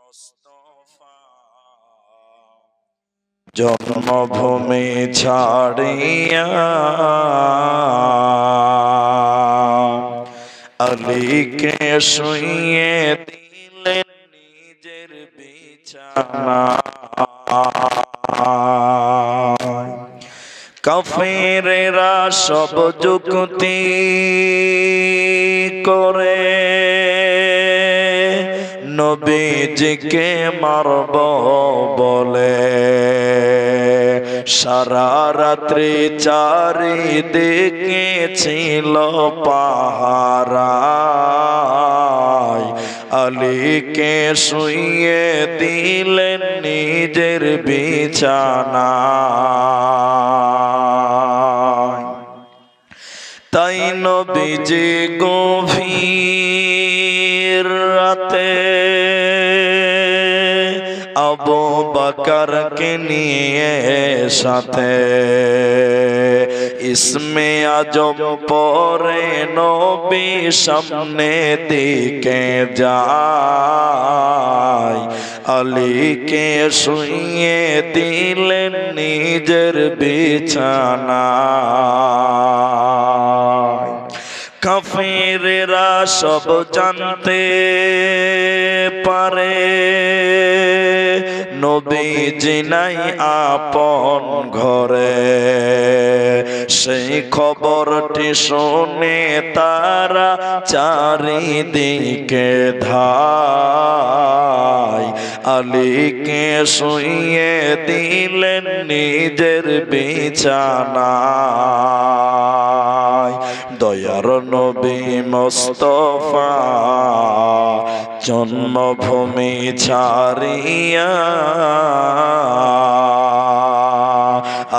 মুস্তাফা জন্মভূমি ছাড়িয়া আলীকে শুইয়ে দিলেন নিজের বিছানা। কাফেরেরা সব যুক্তি করে নবীজিকে মারব বলে, সারা রাত্রি চারিদিকে ছিল পাহারায়, আলীকে শুইয়ে দিলেন নিজের বিছানায়। তাই নবীজি গভীর রাতে আবু বকরকে নিয়ে সাথে ইসমে আজম পরে নবী সামনে দিকে যায়, আলীকে শুইয়ে দিলেন নিজের বিছানায়। কাফেরেরা সব জানতে পারে নবীজি নাই আপন ঘরে, সেই খবরটি শুনে তারা চারিদিকে ধায়, আলীকে শুইয়ে দিলেন নিজের বিছানায়। দয়ার নবী মুস্তাফা জন্মভূমি ছাড়িয়া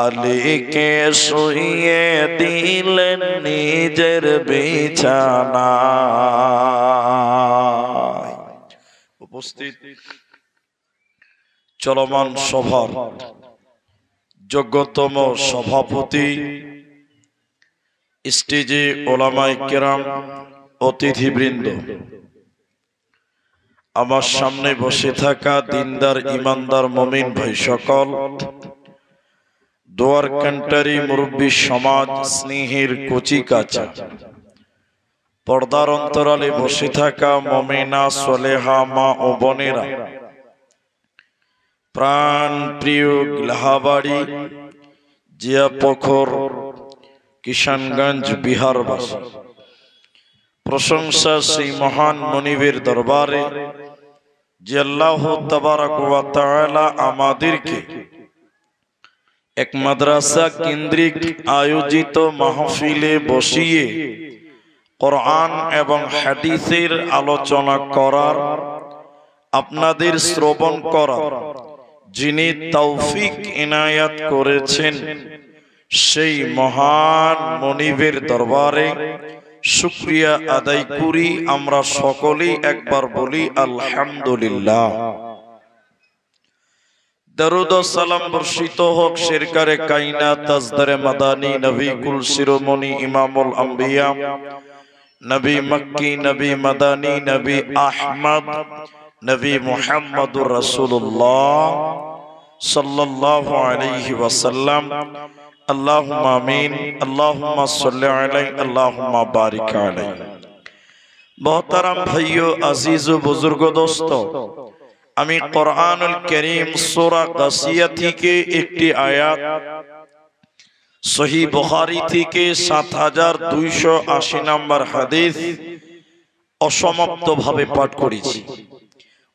আলীকে শুইয়ে দিলেন নিজের বিছানায়। উপস্থিত চলমান সভার যোগ্যতম সভাপতি, স্টেজে ওলামায়ে কেরাম, অতিথিবৃন্দ, আমার সামনে বসে থাকা দিনদার ইমানদার মুমিন ভাই সকল, দোয়ার কান্টারি মুরব্বী সমাজ, স্নেহের কচি কাঁচা, পর্দার অন্তরালে বসে থাকা মুমিনা সলেহা মা ও বোনেরা, প্রাণ প্রিয় গ্লাহাবাড়ি, জিয়াপোখর, কিষানগঞ্জ বিহারবাসী, প্রশংসা সেই মহান মনিবের দরবারে যে আল্লাহ তাবারক ওয়া তাআলা আমাদেরকে এক মাদ্রাসা কেন্দ্রিক আয়োজিত মাহফিলে বসিয়ে কোরআন এবং হাদিসের আলোচনা করার, আপনাদের শ্রবণ করার যিনি তৌফিক ইনায়াত করেছেন, সেই মহান মনিবের দরবারে শুকরিয়া আদায় করি। আমরা সকলেই একবার বলি আলহামদুলিল্লাহ। দরুদ ও সালাম বর্ষিত হোক সরকারে কায়নাত তাজদারে মাদানী নবী কুল শিরোমণি ইমামুল আম্বিয়া, নবী মক্কি, নবী মাদানী, নবী আহমদ, নবী মুহাম্মদুর রাসূলুল্লাহ সাল্লাল্লাহু আলাইহি ওয়াসাল্লাম। আল্লাহুম্মা আমিন, আল্লাহুম্মা সাল্লি আলাইহি, আল্লাহুম্মা বারিক আলাইহি। মোহতারাম ভাইও, আজিজ ও বুজুর্গ দোস্ত, আমি কোরআনুল কারীম সূরা গাসিয়া থেকে একটি আয়াত সহিহ বুখারী থেকে ৭২৮০ নম্বর হাদিস অসমাপ্ত ভাবে পাঠ করেছি।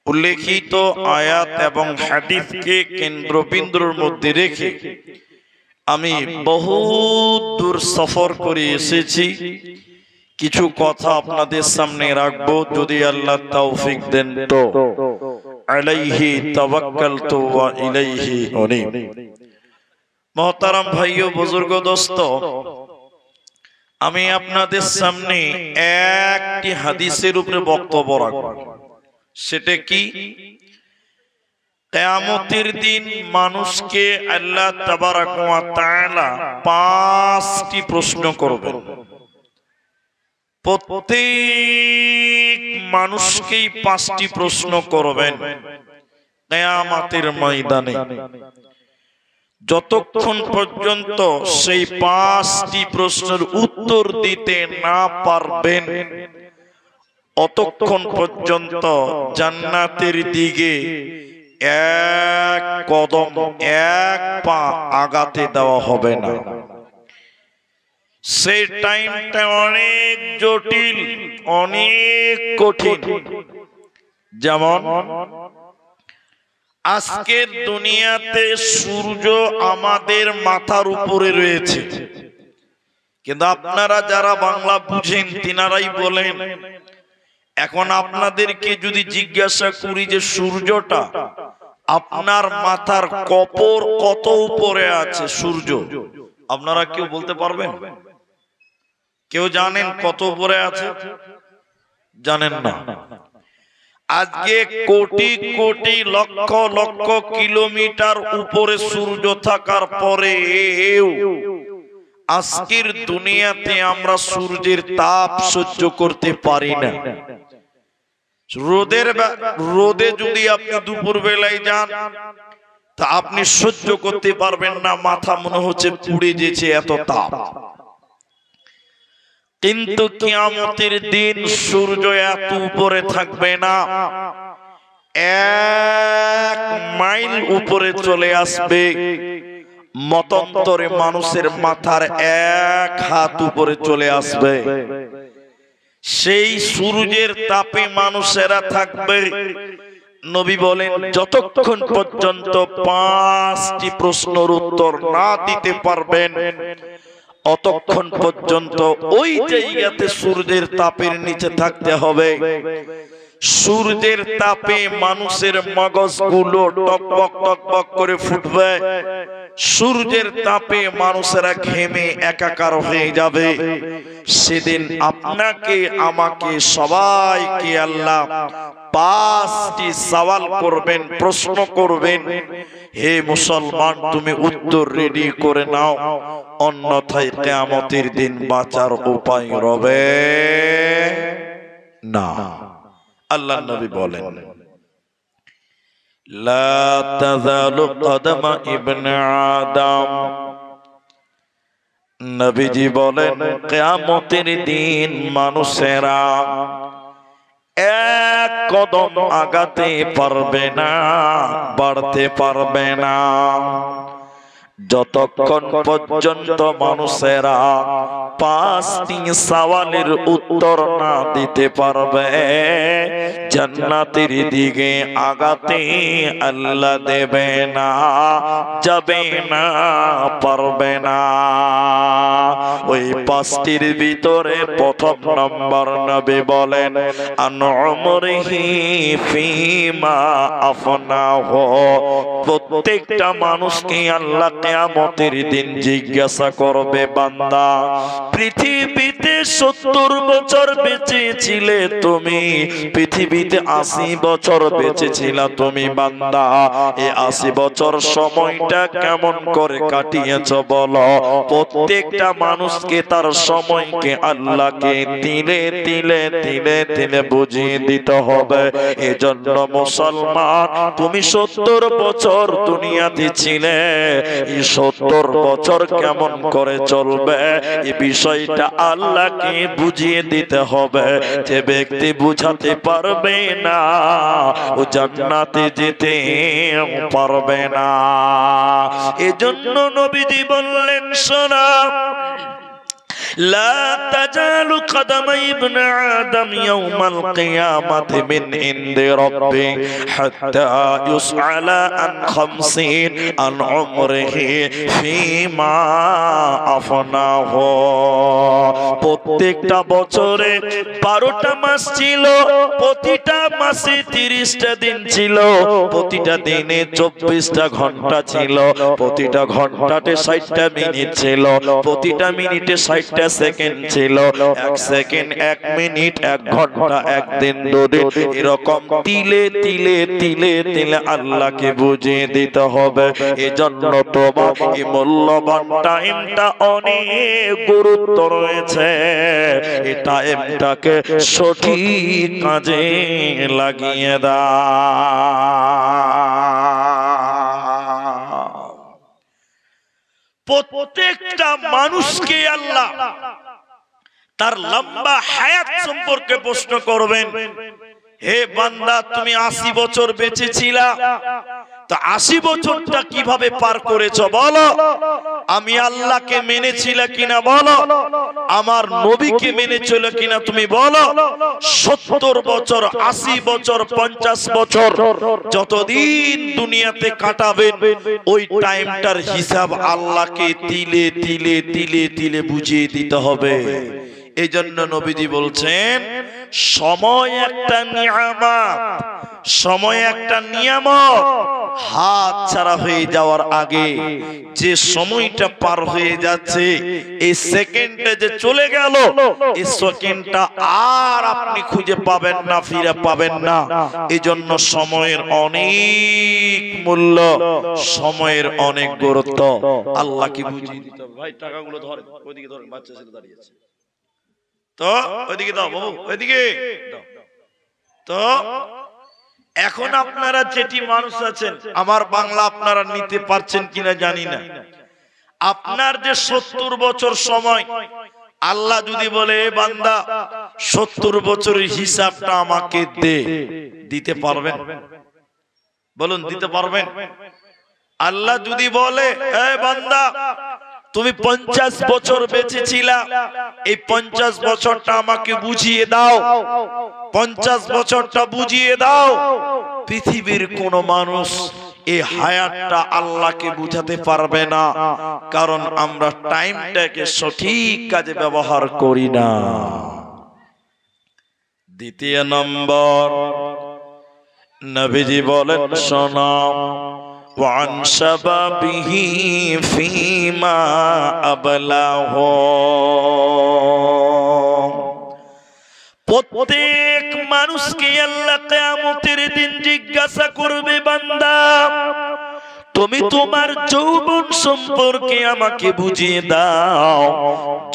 উল্লেখিত আয়াত এবং হাদিসকে কেন্দ্রবিন্দুর মধ্যে রেখে আমি বহু দূর সফর করে এসেছি। কিছু কথা আপনাদের সামনে রাখবো, যদি আল্লাহ তৌফিক দেন তো। আলাইহি তাওয়াক্কালতু ওয়া ইলাইহি উনীব। মুহতারাম ভাইও, বুজুর্গ দোস্ত, আমি আপনাদের সামনে একটি হাদিসের উপরে বক্তব্য রাখব। সেটা কি? কিয়ামতের দিন মানুষকে আল্লাহ তাবারক ওয়া তাআলা 5টি প্রশ্ন করবেন। প্রত্যেক মানুষকেই 5টি প্রশ্ন করবেন কিয়ামতের ময়দানে। যতক্ষণ পর্যন্ত সেই 5টি প্রশ্নের উত্তর দিতে না পারবেন অতক্ষণ পর্যন্ত জান্নাতের দিকে এক কদম এক পা আগাতে দেওয়া হবে না। সেই টাইমটা অনেক জটিল, অনেক কঠিন। যেমন আজকের দুনিয়াতে সূর্য আমাদের মাথার উপরে রয়েছে, কিন্তু আপনারা যারা বাংলা বুঝেন তিনারাই বলেন, এখন আপনাদেরকে যদি জিজ্ঞাসা করি যে সূর্যটা আপনার মাথার কপর কত উপরে আছে সূর্য, আপনারা কেউ বলতে পারবেন? কেউ জানেন কত উপরে আছে? জানেন না। আজকে কোটি কোটি লক্ষ লক্ষ কিলোমিটার উপরে সূর্য থাকার পরেও আজকের দুনিয়াতে আমরা সূর্যের তাপ সহ্য করতে পারি না। রোদে যদি আপনি দুপুর বেলায় যান তা আপনি সহ্য করতে পারবেন না, মাথা মনে হচ্ছে পুড়ে যেছে, এত তাপ। কিন্তু কিয়ামতের দিন সূর্য এত উপরে থাকবে না, 1 মাইল উপরে চলে আসবে। মতান্তরে মানুষের মাথার 1 হাত উপরে চলে আসবে। সেই সূর্যের তাপে মানুষেরা থাকবে। নবী বলেন, যতক্ষণ পর্যন্ত 5টি প্রশ্নের উত্তর না দিতে পারবেন অতক্ষণ পর্যন্ত ওই জায়গাতে সূর্যের তাপের নিচে থাকতে হবে। সূর্যের তাপে মানুষের মগজগুলো টকবক টকবক করে ফুটবে। সূর্যের তাপে মানুষেরা ঘেমে একাকার হয়ে যাবে। সেদিন আপনাকে আমাকে সবাইকে আল্লাহ 5টি সওয়াল করবেন, প্রশ্ন করবেন। হে মুসলমান, তুমি উত্তর রেডি করে নাও, অন্যথায় কিয়ামতের দিন বাঁচার উপায় রবে না। আল্লাহ নবী বলেন, লা তাযালু কদমা ইবনে আদম। নবীজি বলেন, কিয়ামতের দিন মানুষেরা 1 কদম আগাতে পারবে না, বাড়তে পারবে না, যতক্ষণ পর্যন্ত মানুষেরা 5টি সওয়ালের উত্তর না দিতে পারবে। জান্নাতের দিকে আগাতে আল্লাহ দেবে না, যাবে না, পারবে না। ওই 5টির ভিতরে প্রথম নম্বর নবী বলেন, আন উমরিহি ফীমা আফনাহু। প্রত্যেকটা মানুষকে আল্লাহ কিয়ামতের দিন জিজ্ঞাসা করবে, বান্দা পৃথিবীতে 70 বছর বেঁচে ছিলে তুমি, পৃথিবীতে 80 বছর বেঁচে ছিলা তুমি, বান্দা এই 80 বছর সময়টা কেমন করে কাটিয়েছো বলো। প্রত্যেকটা মানুষকে তার সময়কে আল্লাহকে তিলে তিলে তিলে তিলে বুঝিয়ে দিতে হবে। এজন্য মুসলমান, তুমি 70 বছর দুনিয়াতে ছিলে, এই 70 বছর কেমন করে চলবে এই বিষয়টা আল্লাহকে বুঝিয়ে দিতে হবে। যে ব্যক্তি বুঝাতে পারবে না ও জান্নাতে যেতে পারবে না। এজন্য নবীজি বললেন, শোনা, لا تزال قدم ابن آدم يوم القيامة من عند ربه حتى يسأل عن 50 عن عمره فيما أفناه। প্রত্যেকটা বছরে 12টা মাস ছিল, প্রতিটা মাসে 30টা দিন ছিল, প্রতিটা দিনে 24টা ঘন্টা ছিল, প্রতিটা ঘন্টাতে 60টা মিনিট ছিল, প্রতিটা মিনিটে 60টা 60টা সেকেন্ড ছিল। 1 সেকেন্ড 1 মিনিট 1 ঘন্টা 1 দিন 2 দিন এরকম তিলে তিলে তিলে তিলে আল্লাহকে বুঝিয়ে দিতে হবে। এজন্য তোমার এই মূল্যবান টাইমটা অনেক গুরুত্ব রয়েছে। এই টাইমটাকে সঠিক কাজে লাগিয়ে দাও। প্রত্যেকটা মানুষকে আল্লাহ তার লম্বা হায়াত সম্পর্কে প্রশ্ন করবেন। হে বান্দা, তুমি 80 বছর বেঁচে ছিলা, তো 80 বছরটা কিভাবে পার করেছো বলো? আমি আল্লাহকে মেনেছিলা কিনা বলো? আমার নবীকে মেনেছিল কিনা তুমি বলো? 70 বছর 80 বছর 50 বছর যতদিন দুনিয়াতে কাটাবেন ওই টাইমটার হিসাব আল্লাহকে তিলে তিলে তিলে তিলে বুঝিয়ে দিতে হবে। এই জন্য নবীজি বলছেন, সময় একটা নিয়ামত, সময় একটা নিয়ামত। হাত ছাড়া হয়ে যাওয়ার আগে যে সময়টা পার হয়ে যাচ্ছে, এই সেকেন্ডটা যে চলে গেল, এই সেকেন্ডটা আর আপনি খুঁজে পাবেন না, ফিরে পাবেন না। এই জন্য সময়ের অনেক মূল্য, সময়ের অনেক গুরুত্ব। আল্লাহকে বুঝিয়ে দিতে হবে। ভাই টাকাগুলো ধরেন, ওইদিকে ধরেন, বাচ্চা ছেলে দাঁড়িয়ে আছে তো ওইদিকে দাও বাবু, ওইদিকে দাও। তো এখন আপনারা যেটি মানুষ আছেন, আমার বাংলা আপনারা নিতে পারছেন কিনা জানি না। আপনার যে 70 বছর সময়, আল্লাহ যদি বলে বান্দা 70 বছরের হিসাবটা আমাকে দে, দিতে পারবেন? বলুন, দিতে পারবেন? আল্লাহ যদি বলে এ বান্দা তুমি 50 বছর বেঁচে ছিলা, এই 50 বছরটা আমাকে বুঝিয়ে দাও, 50 বছরটা বুঝিয়ে দাও। পৃথিবীর কোন মানুষ এই হায়াতটা আল্লাহকে বুঝাতে পারবে না, কারণ আমরা টাইমটাকে সঠিক কাজে ব্যবহার করি না। দ্বিতীয় নম্বর, নবীজি বলেন শোনো, وعن شبابه فيما أبلاه। প্রত্যেক মানুষকে আল্লাহ কিয়ামতের দিন জিজ্ঞাসা করবে, বান্দা তুমি তোমার যৌবন সম্পর্কে আমাকে বুঝিয়ে দাও,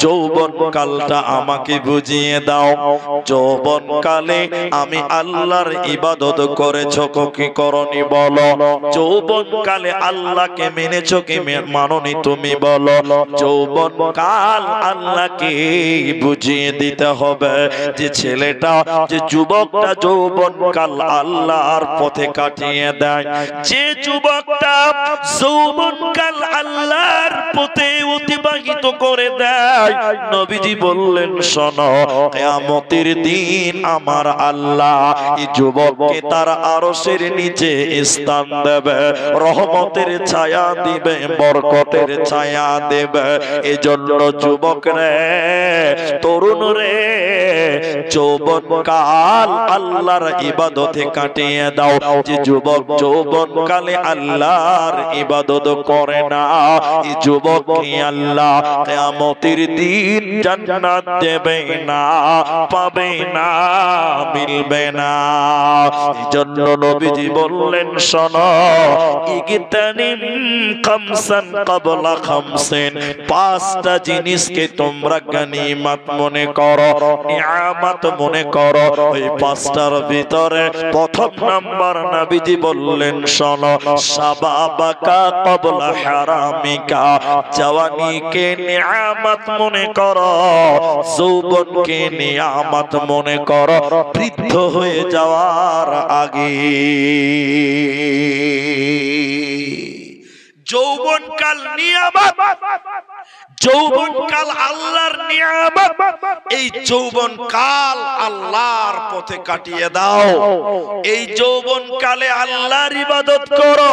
যৌবন কালটা আমাকে বুঝিয়ে দাও। যৌবন কালে আমি আল্লাহর ইবাদত করেছো কি করনি বলো? যৌবন কালে আল্লাহকে মেনেছো কি মানোনি তুমি বলো? যৌবন কাল আল্লাহকে বুঝিয়ে দিতে হবে। যে ছেলেটা, যে যুবকটা যৌবন কাল আল্লাহর পথে কাটিয়ে দেয়, যে যুবকটা যৌবনকাল আল্লাহর পথে অতিবাহিত করে দেয়, নবীজি বললেন শোনো, কিয়ামতের দিন আমার আল্লাহ এই যুবককে তার আরশের নিচে স্থান দেবে, রহমতের ছায়া দিবে, বরকতের ছায়া দেবে। এজন্য যুবক রে, তরুণ রে, যৌবনকাল আল্লাহর ইবাদতে কাটিয়ে দাও। যে যুবক যৌবনকালে আল্লাহর ইবাদত করে না, এই যুবককে আল্লাহ কিয়ামতের দিন জান্নাত দেবে না, পাবে না, মিলবে না। এজন্য নবীজি বললেন শোনো, ইগতানিম খামসান ক্বাবলা খামসিন, 5টা জিনিসকে তোমরা গনিমত মনে করো, নিয়ামত মনে করো। ওই 5টার ভিতরে প্রথম নাম্বার নবীজি বললেন শোনো, শাবাবাকা ক্বাবলা হারামিকা, জওয়ানিকে নিয়ামত মনে করো, যৌবনকে নিয়ামত মনে করো বৃদ্ধ হয়ে যাওয়ার আগে। যৌবনকাল নিয়ামত, যৌবনকাল আল্লাহর নিয়ামত। এই যৌবনকাল আল্লাহর পথে কাটিয়ে দাও, এই যৌবনকালে আল্লাহর ইবাদত করো,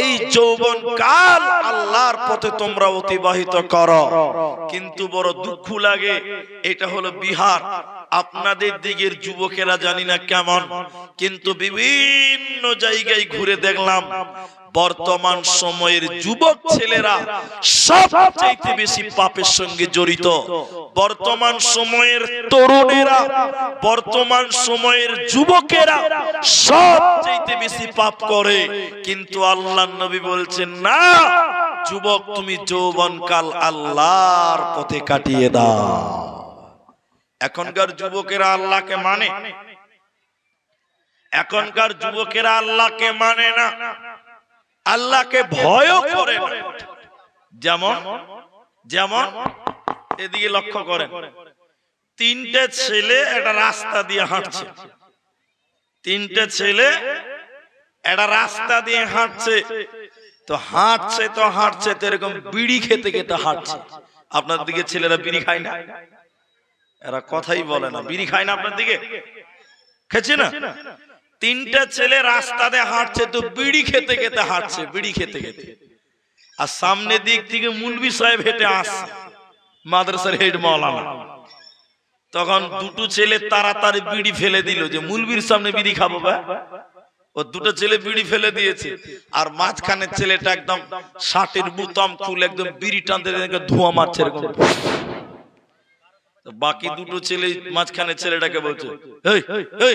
এই যৌবনকাল আল্লাহর পথে তোমরা অতিবাহিত করো। কিন্তু বড় দুঃখ লাগে, এটা হলো বিহার। আপনাদের দিকের যুবকেরা জানি না কেমন, কিন্তু বিভিন্ন জায়গায় ঘুরে দেখলাম বর্তমান সময়ের যুবক ছেলেরা সবচেয়ে বেশি পাপের সঙ্গে জড়িত। বর্তমান সময়ের তরুণেরা, বর্তমান সময়ের যুবকেরা সবচেয়ে বেশি পাপ করে। কিন্তু আল্লাহর নবী বলছেন, না যুবক, তুমি যৌবনকাল আল্লাহর পথে কাটিয়ে দাও। এখনকার যুবকেরা আল্লাহকে মানে, এখনকার যুবকেরা আল্লাহকে মানে না, আল্লাহকে ভয়ও করে না। যেমন যেমন এদিকে লক্ষ্য করেন, তিনটে ছেলে একটা রাস্তা দিয়ে হাঁটছে, তিনটে ছেলে একটা রাস্তা দিয়ে হাঁটছে, তো হাঁটছে তো হাঁটছে তো এরকম বিড়ি খেতে খেতে হাঁটছে। আপনার দিকে ছেলেরা বিড়ি খায় না? এরা কথাই বলে না। বিড়ি খায় না আপনার দিকে? খেছে না? তিনটা ছেলে রাস্তা দিয়ে হাঁটছে তো বিড়ি খেতে খেতে হাঁটছে, বিড়ি খেতে খেতে। আর সামনে দিক থেকে মুলবি সাহেব হেঁটে আসছে, মাদ্রাসার হেড মাওলানা। তখন দুটো ছেলে তাড়াতাড়ি বিড়ি ফেলে দিল, যে মুলবির সামনে বিড়ি খাবো বা। ও দুটো ছেলে বিড়ি ফেলে দিয়েছে, আর মাঝখানের ছেলেটা একদম শার্টের বুতাম খুলে একদম বিড়ি টানতে ধোঁয়া মারছে এরকম। বাকি দুটো ছেলে মাঝখানে ছেলেটাকে বলছে, এই এই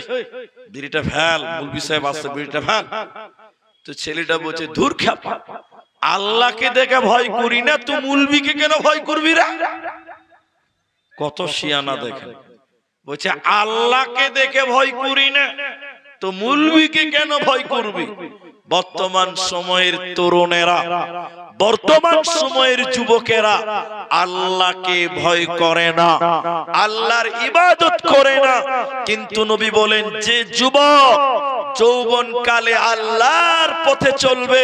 বিড়িটা ফেল, মুলবি সাহেব আসছে, বিড়িটা ফেল। তো ছেলেটা বলছে, ধুর খ্যাপা, আল্লাহকে দেখে ভয় করি না, তুই মুলবিকে কেন ভয় করবি রে? কত শিয়ানা দেখেন, বলছে আল্লাহকে দেখে ভয় করি না তো মুলবিকে কেন ভয় করবি? বর্তমান সময়ের তরুণেরা, বর্তমান সময়ের যুবকেরা আল্লাহকে ভয় করে না, আল্লাহর ইবাদত করে না। কিন্তু নবী বলেন, যে যুবক যৌবন কালে আল্লাহর পথে চলবে,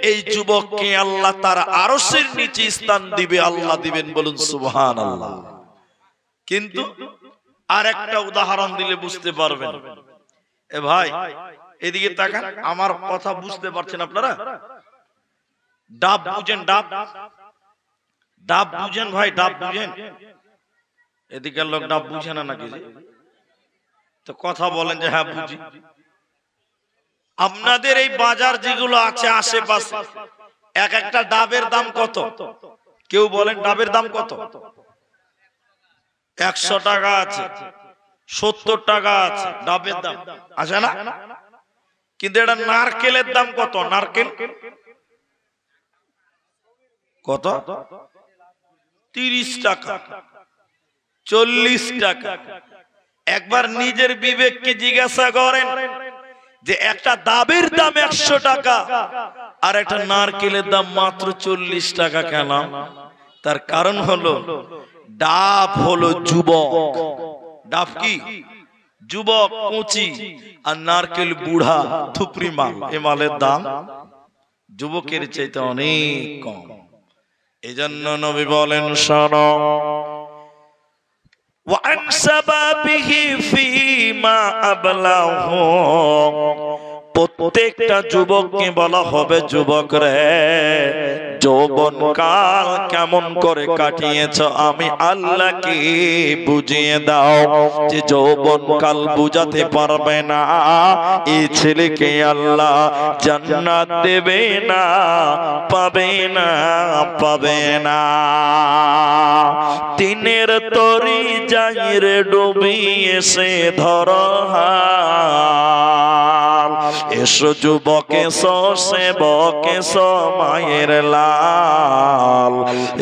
এই যুবককে আল্লাহ তার আরশের নিচে স্থান দিবে, আল্লাহ দিবেন। বলুন সুবহানাল্লাহ। কিন্তু আর একটা উদাহরণ দিলে বুঝতে পারবেন। এ ভাই এদিকে তাকান, আমার কথা বুঝতে পারছেন আপনারা? ডাব বুঝেন? ডাব, ডাব বুঝেন ভাই? ডাব বুঝেন? এদিকের লোক ডাব বুঝে না নাকি? তো কথা বলেন যে হ্যাঁ বুঝি। আপনাদের এই বাজার যেগুলো আছে আশেপাশে, এক একটা ডাবের দাম কত? কেউ বলেন ডাবের দাম কত? 100 টাকা আছে, 70 টাকা আছে ডাবের দাম, আছে না? কিন্তু এটা নারকেলের দাম কত? নারকেল কত? 30 টাকা, 40 টাকা। একবার নিজের বিবেককে জিজ্ঞাসা করেন যে একটা ডাবের দাম 100 টাকা আর একটা নারকেলের দাম মাত্র 40 টাকা কেন? তার কারণ হলো, ডাব হলো যুবক। ডাব কি? যুবক, কচি, আর নারকেল বুড়া থুপরি মাল। এ মালের দাম যুবকের চাইতে অনেক কম। এজন্য নবী বলেন, শোনো, ওয়ান সাবাবিহি ফীমা আবলাহু, প্রত্যেকটা যুবককে বলা হবে, যুবক রে, যৌবন কাল কেমন করে কাটিয়েছ আমি আল্লাহকে বুঝিয়ে দাও। যে যৌবন কাল বুঝাতে পারবে না, এই ছেলেকে আল্লাহ জান্নাত দেবে না, পাবে না, পাবে না। দিনের তরি যাইরে ডুবিয়ে সে ধর, এসো যুবক, এসো সেবক, এসো মায়ের লাল,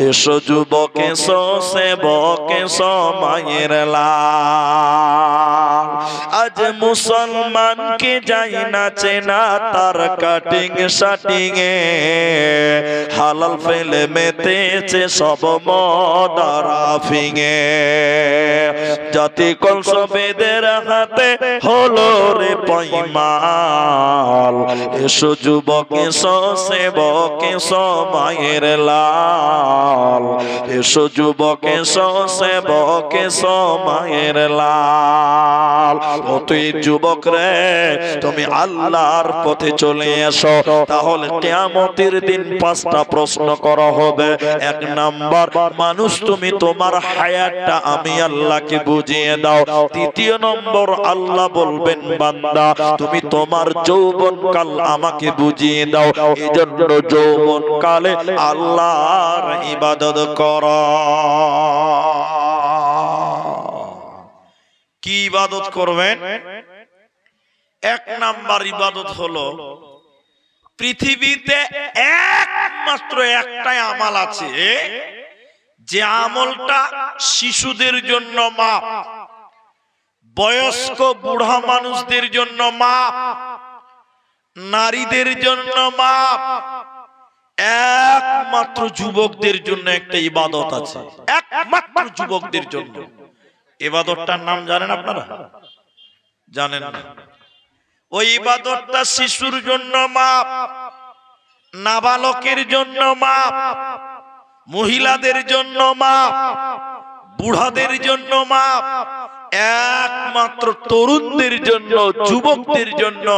এসো যুবক, এসো সেবক, এসো মায়ের লাল। আজ মুসলমানকে যাই না চেনা তার কাটিং শাটিং এ, হালাল ফেলে মেতেছে সব মদারাফিং এ। জাতি কলস বেদের হাতে হলো রে পয়মাল, এসো যুবক, এসো সেবক, এসো মায়ের লাল, এসো যুবক, এসো সেবক, এসো মায়ের লাল। ও তুই যুবক রে, তুমি আল্লাহর পথে চলে এসো, তাহলে কিয়ামতের দিন 5টা প্রশ্ন করা হবে। 1 নাম্বার, মানুষ তুমি তোমার হায়াতটা আমি আল্লাহকে বুঝিয়ে দাও। 3 নম্বর, আল্লাহ বলবেন, বান্দা তুমি তোমার যৌবন কাল আমাকে বুঝিয়ে দাও। এজন্য যৌবন কালে আল্লাহর ইবাদত করো। কি ইবাদত করবেন? এক নাম্বার ইবাদত হলো, পৃথিবীতে একমাত্র একটাই আমল আছে, যে আমলটা শিশুদের জন্য মাপ, বয়স্ক বুড়া মানুষদের জন্য মাপ, নারীদের জন্য মাপ, একমাত্র যুবকদের জন্য একটা ইবাদত আছে, একমাত্র যুবকদের জন্য। ইবাদতটার নাম জানেন আপনারা? জানেন না? ওই ইবাদতটা শিশুর জন্য মাপ, নাবালকের জন্য মাপ, মহিলাদের জন্য মাপ, বুড়াদের জন্য মাপ, একমাত্র তরুণদের জন্য, যুবকদের জন্য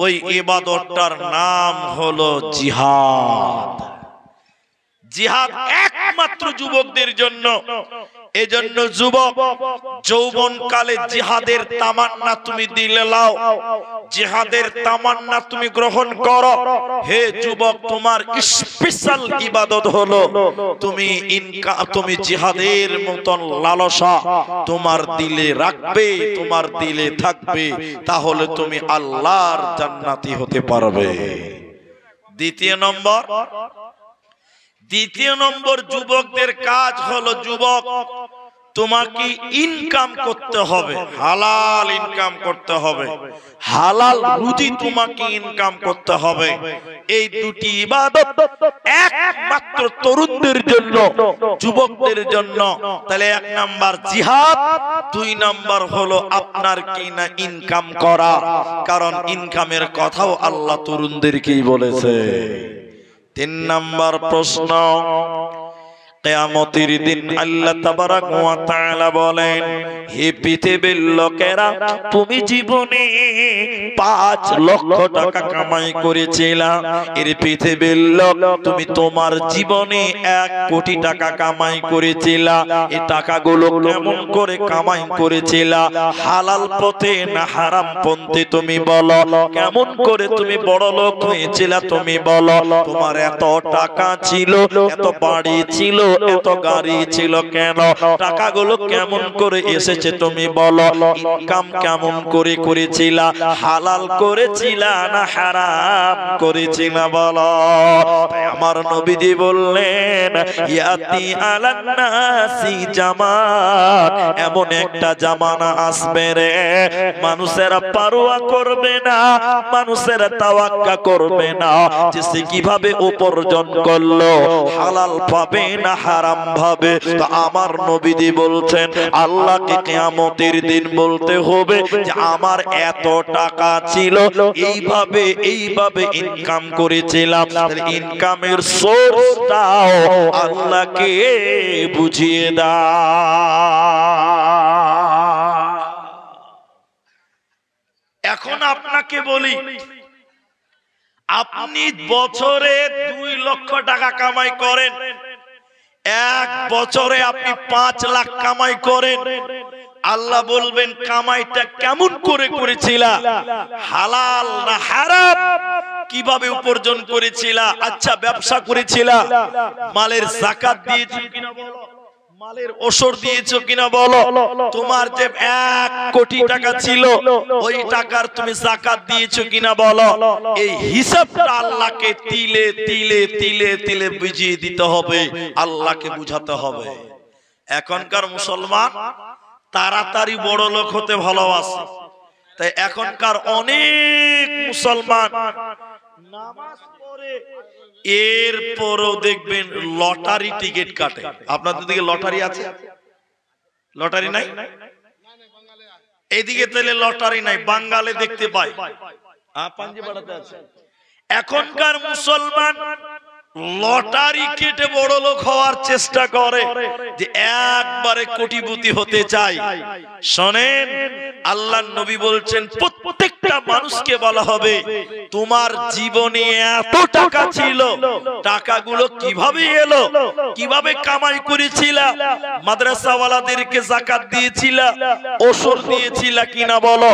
ওই ইবাদতটার নাম হলো জিহাদ। জিহাদ একমাত্র যুবকদের জন্য। এজন্য যুবক, যৌবন কালে জিহাদের তামান্না তুমি দিলে লাও, জিহাদের তামান্না তুমি গ্রহণ করো। হে যুবক, তোমার স্পেশাল ইবাদত হলো তুমি জিহাদের মতন লালসা তোমার দিলে রাখবে, তোমার দিলে থাকবে, তাহলে তুমি আল্লাহর জান্নাতি হতে পারবে। দ্বিতীয় নম্বর যুবকদের কাজ হলো, যুবক তোমাকে ইনকাম করতে হবে, হালাল ইনকাম করতে হবে, হালাল রুজি তোমাকে ইনকাম করতে হবে। এই দুটি ইবাদত একমাত্র তরুণদের জন্য, যুবকদের জন্য। তাহলে এক নাম্বার জিহাদ, দুই নাম্বার হলো আপনার কি না ইনকাম করা, কারণ ইনকামের কথাও আল্লাহ তরুণদেরকেই বলেছে। তিন নাম্বার প্রশ্ন, কিয়ামতের দিন আল্লাহ তাবারাক ওয়া তাআলা বলেন, হে পৃথিবীর লোকেরা, তুমি জীবনে 5 লক্ষ টাকা কামাই করেছিলা। এর পৃথিবীর লোক, তুমি তোমার জীবনে 1 কোটি টাকা কামাই করেছিলা। এই টাকাগুলো কেমন করে কামাই করেছিলা? হালাল পথে না হারাম পথে? তুমি বলো। কেমন করে তুমি বড় লোক হয়েছিলা? তুমি বলো। তোমার এত টাকা ছিল, এত বাড়ি ছিল, এত গাড়ি ছিল, কেন? টাকাগুলো কেমন করে এসেছে তুমি বলো। ইনকাম কেমন করে করেছিলা? হালাল করেছিলা না হারাম করেছিলা? বলো। আমার নবীজি বললেন, ইয়াতি আলান নাসি জামান, এমন একটা জামানা আসবে রে, মানুষেরা পারোয়া করবে না, মানুষেরা তাওয়াক্কা করবে না যে সে কিভাবে উপার্জন করলো, হালাল পাবে না হারাম ভাবে। তো আমার নবীজি বলছেন, আল্লাহকে কিয়ামতের দিন বলতে হবে যে আমার এত টাকা ছিল, এইভাবে ইনকাম করেছিলাম। ইনকামের সোর্সটাও আল্লাহকে বুঝিয়ে দাও। এখন আপনাকে বলি, আপনি বছরে 2 লক্ষ টাকা কামাই করেন, 1 বছরে আপনি 5 লাখ কামাই করেন। আল্লাহ বলবেন, কামাইটা কেমন করে করেছিলা? হালাল না হারাম? কিভাবে উপার্জন করেছিলা? আচ্ছা, ব্যবসা করেছিলা, মালের যাকাত দিয়েছো কিনা বলো, মালের ওসর দিয়েছো কিনা বলো। তোমার যে 1 কোটি টাকা ছিল, ওই টাকার তুমি যাকাত দিয়েছো কিনা বলো। এই হিসাবটা আল্লাহকে তিলে তিলে তিলে তিলে বুঝিয়ে দিতে হবে, আল্লাহকে বুঝাতে হবে। এখনকার মুসলমান তাড়াতাড়ি বড় লোক হতে ভালোবাসে, তাই এখনকার অনেক মুসলমান নামাজ পড়ে, এরপরও দেখবেন লটারি টিকিট কাটে। আপনাদের দিকে লটারি আছে? লটারি নাই? এদিকে তাহলে লটারি নাই, বাঙ্গালে দেখতে পাই, পাঞ্জিবাড়াতে আছে। এখনকার মুসলমান লটারি কেটে বড় লোক হওয়ার চেষ্টা করে, যে একবারে কোটিপতি হতে চাই। শোনেন, আল্লাহর নবী বলছেন প্রত্যেকটা মানুষকে বলা হবে তোমার জীবনে এত টাকা ছিল, টাকাগুলো কিভাবে এলো, কিভাবে কামাই করেছিলা, মাদ্রাসাওয়ালাদেরকে যাকাত দিয়েছিলা, ওসর দিয়েছিলা কিনা বলো,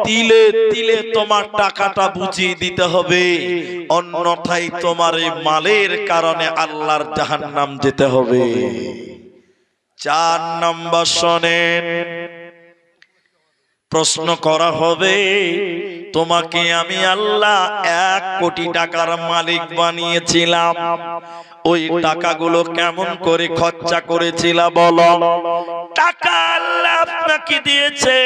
তিলে তিলে তোমার টাকাটা বুঝিয়ে দিতে হবে, অন্যথায় তোমার এই মালের কারণে আল্লাহর জাহান্নাম যেতে হবে। 4 নম্বর শোনেন, প্রশ্ন করা হবে তোমাকে আমি আল্লাহ 1 কোটি টাকার মালিক বানিয়েছিলাম, ওই টাকাগুলো কেমন করে খরচা করেছিলা বলো। টাকা আল্লাহ আপনাকে দিয়েছে,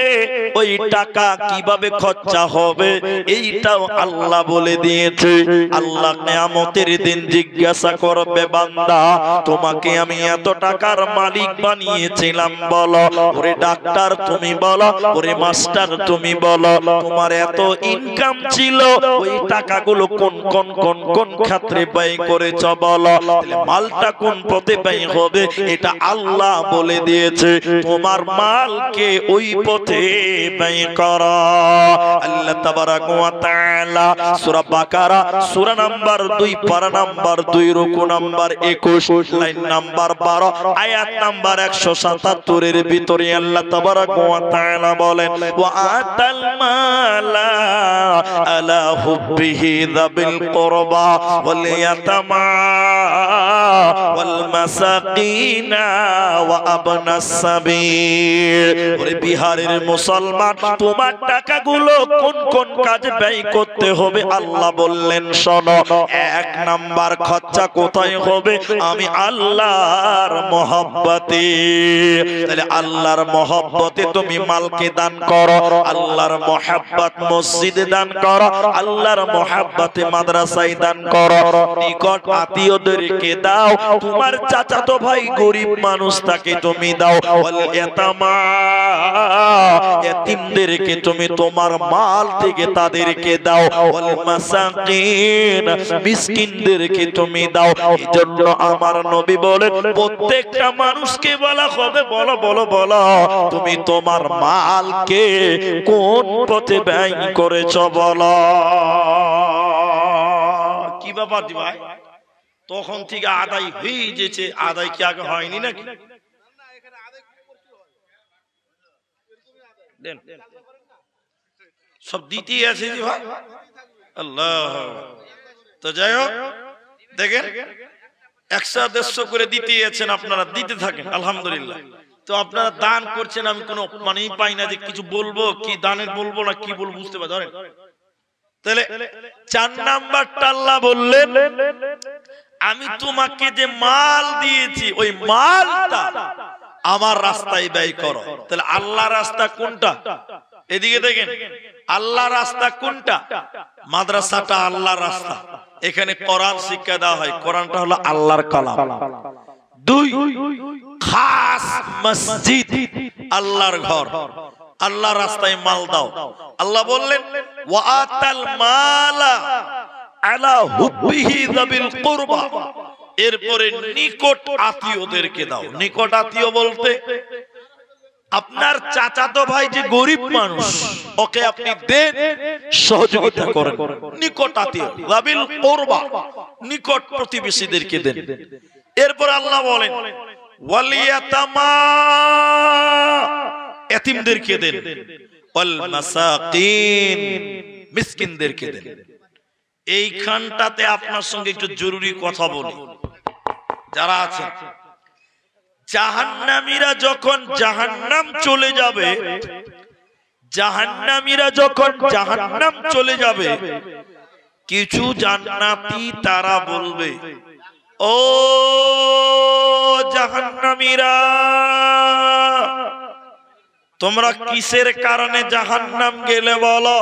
ওই টাকা কিভাবে খরচা হবে এইটাও আল্লাহ বলে দিয়েছে। আল্লাহ কিয়ামতের দিন জিজ্ঞাসা করবে, বান্দা তোমাকে আমি এত টাকার মালিক বানিয়েছিলাম বলো। ওরে ডাক্তার তুমি বলো, ওরে মাস্টার তুমি বলো, তোমার এত ইনকাম ছিল, ওই টাকাগুলো কোন কোন কোন কোন ক্ষেত্রে ব্যয় করেছ বলো। মালটা কোন পথে ব্যয় হবে এটা আল্লাহ বলে দিয়েছে, তোমার মালকে ওই পথে ব্যয় করো। আল্লাহ তাবারাক ওয়া তাআলা সূরা বাকারা সূরা নাম্বার 2 পারা নাম্বার 2 রুকু নাম্বার 21 লাইন নাম্বার 12 আয়াত নাম্বার 177 এর ভিতরে আল্লাহ তাবারাক ওয়া তাআলা বলেন, ওয়া আতাল মালা আলা হুব্বিহি যাবিল কুরবা ওয়াল ইয়াতামা ওয়াল মাসাকিনা ওয়া আবনাস সাবিল। ওরে বিহারের মুসলমান, তোমার টাকাগুলো কোন কোন কাজে ব্যয় করতে হবে আল্লাহ বললেন শোনো। 1 নাম্বার খরচা কোথায় হবে, আমি আল্লাহর মহব্বতে। তাহলে আল্লাহর মহব্বতে তুমি মালকে দান করো, আল্লাহর মহব্বত মসজিদে দান করো, আল্লাহর মহব্বতে মাদ্রাসায় দান করো, নিকট আত্মীয়দেরকে দাও, তোমার চাচাতো ভাই গরিব মানুষ তাকে তুমি দাও, ওয়াল ইয়াতামা এতিমদেরকে তুমি তোমার মাল থেকে তাদেরকে দাও, ওয়াল মাসাকিন মিসকিনদেরকে তুমি দাও। এজন্য আমার নবী বলেন প্রত্যেকটা মানুষকে বলা হবে, বলো বলো বলো তুমি তোমার মালকে কোন পথে ব্যয় করেছো বলো। কি ব্যাপার দি ভাই, তখন থেকে আদায় হয়ে যেছে, আদায় কি আগে হয়নি নাকি? সব দিতেই আছে জি ভাই, আল্লাহ। তো যাই হোক, দেখেন 100-150 করে দিতেই আছেন আপনারা, দিতে থাকেন আলহামদুলিল্লাহ। তো আপনারা দান করছেন, আমি কোনো মানেই পাই না যে কিছু বলবো, কি দানের বলবো না কি বলবো বুঝতে পারি। ধরেন তাহলে 4 নাম্বারটা আল্লাহ বললেন, আমি তোমাকে যে মাল দিয়েছি ওই মালটা আমার রাস্তায় ব্যয় করো। তাহলে আল্লাহর রাস্তা কোনটা? এদিকে দেখেন, আল্লাহর রাস্তা কোনটা? মাদ্রাসাটা আল্লাহর রাস্তা, এখানে কোরআন শিক্ষা দেওয়া হয়, কোরআনটা হলো আল্লাহর কালাম। 2 খাস মসজিদ, আল্লাহর ঘর, আল্লাহর রাস্তায় মাল দাও। আল্লাহ বললেন ওয়া আতাল মালা আলা হুব্বিহি যাবিল কুরবা, এরপরে নিকট আত্মীয়দেরকে দাও। নিকট আত্মীয় বলতে আপনার চাচাতো ভাই যে গরিব মানুষ, ওকে আপনি দেন, সহযোগিতা করেন। নিকট আত্মীয় যাবিল কুরবা, নিকট প্রতিবেশীদেরকে দেন। এরপর আল্লাহ বলেন ওয়াল ইয়াতামা এতিমদেরকে দেন, ওয়াল মাসাকিন মিসকিনদেরকে দেন। এইখানটাতে আপনার সঙ্গে একটু জরুরি কথা বলি। যারা আছেন জাহান্নামীরা যখন জাহান্নাম চলে যাবে, জাহান্নামীরা যখন জাহান্নাম চলে যাবে, কিছু জান্নাতি তারা বলবে, ও জাহান্নামীরা, তোমরা কিসের কারণে জাহান্নাম গেলে বলো?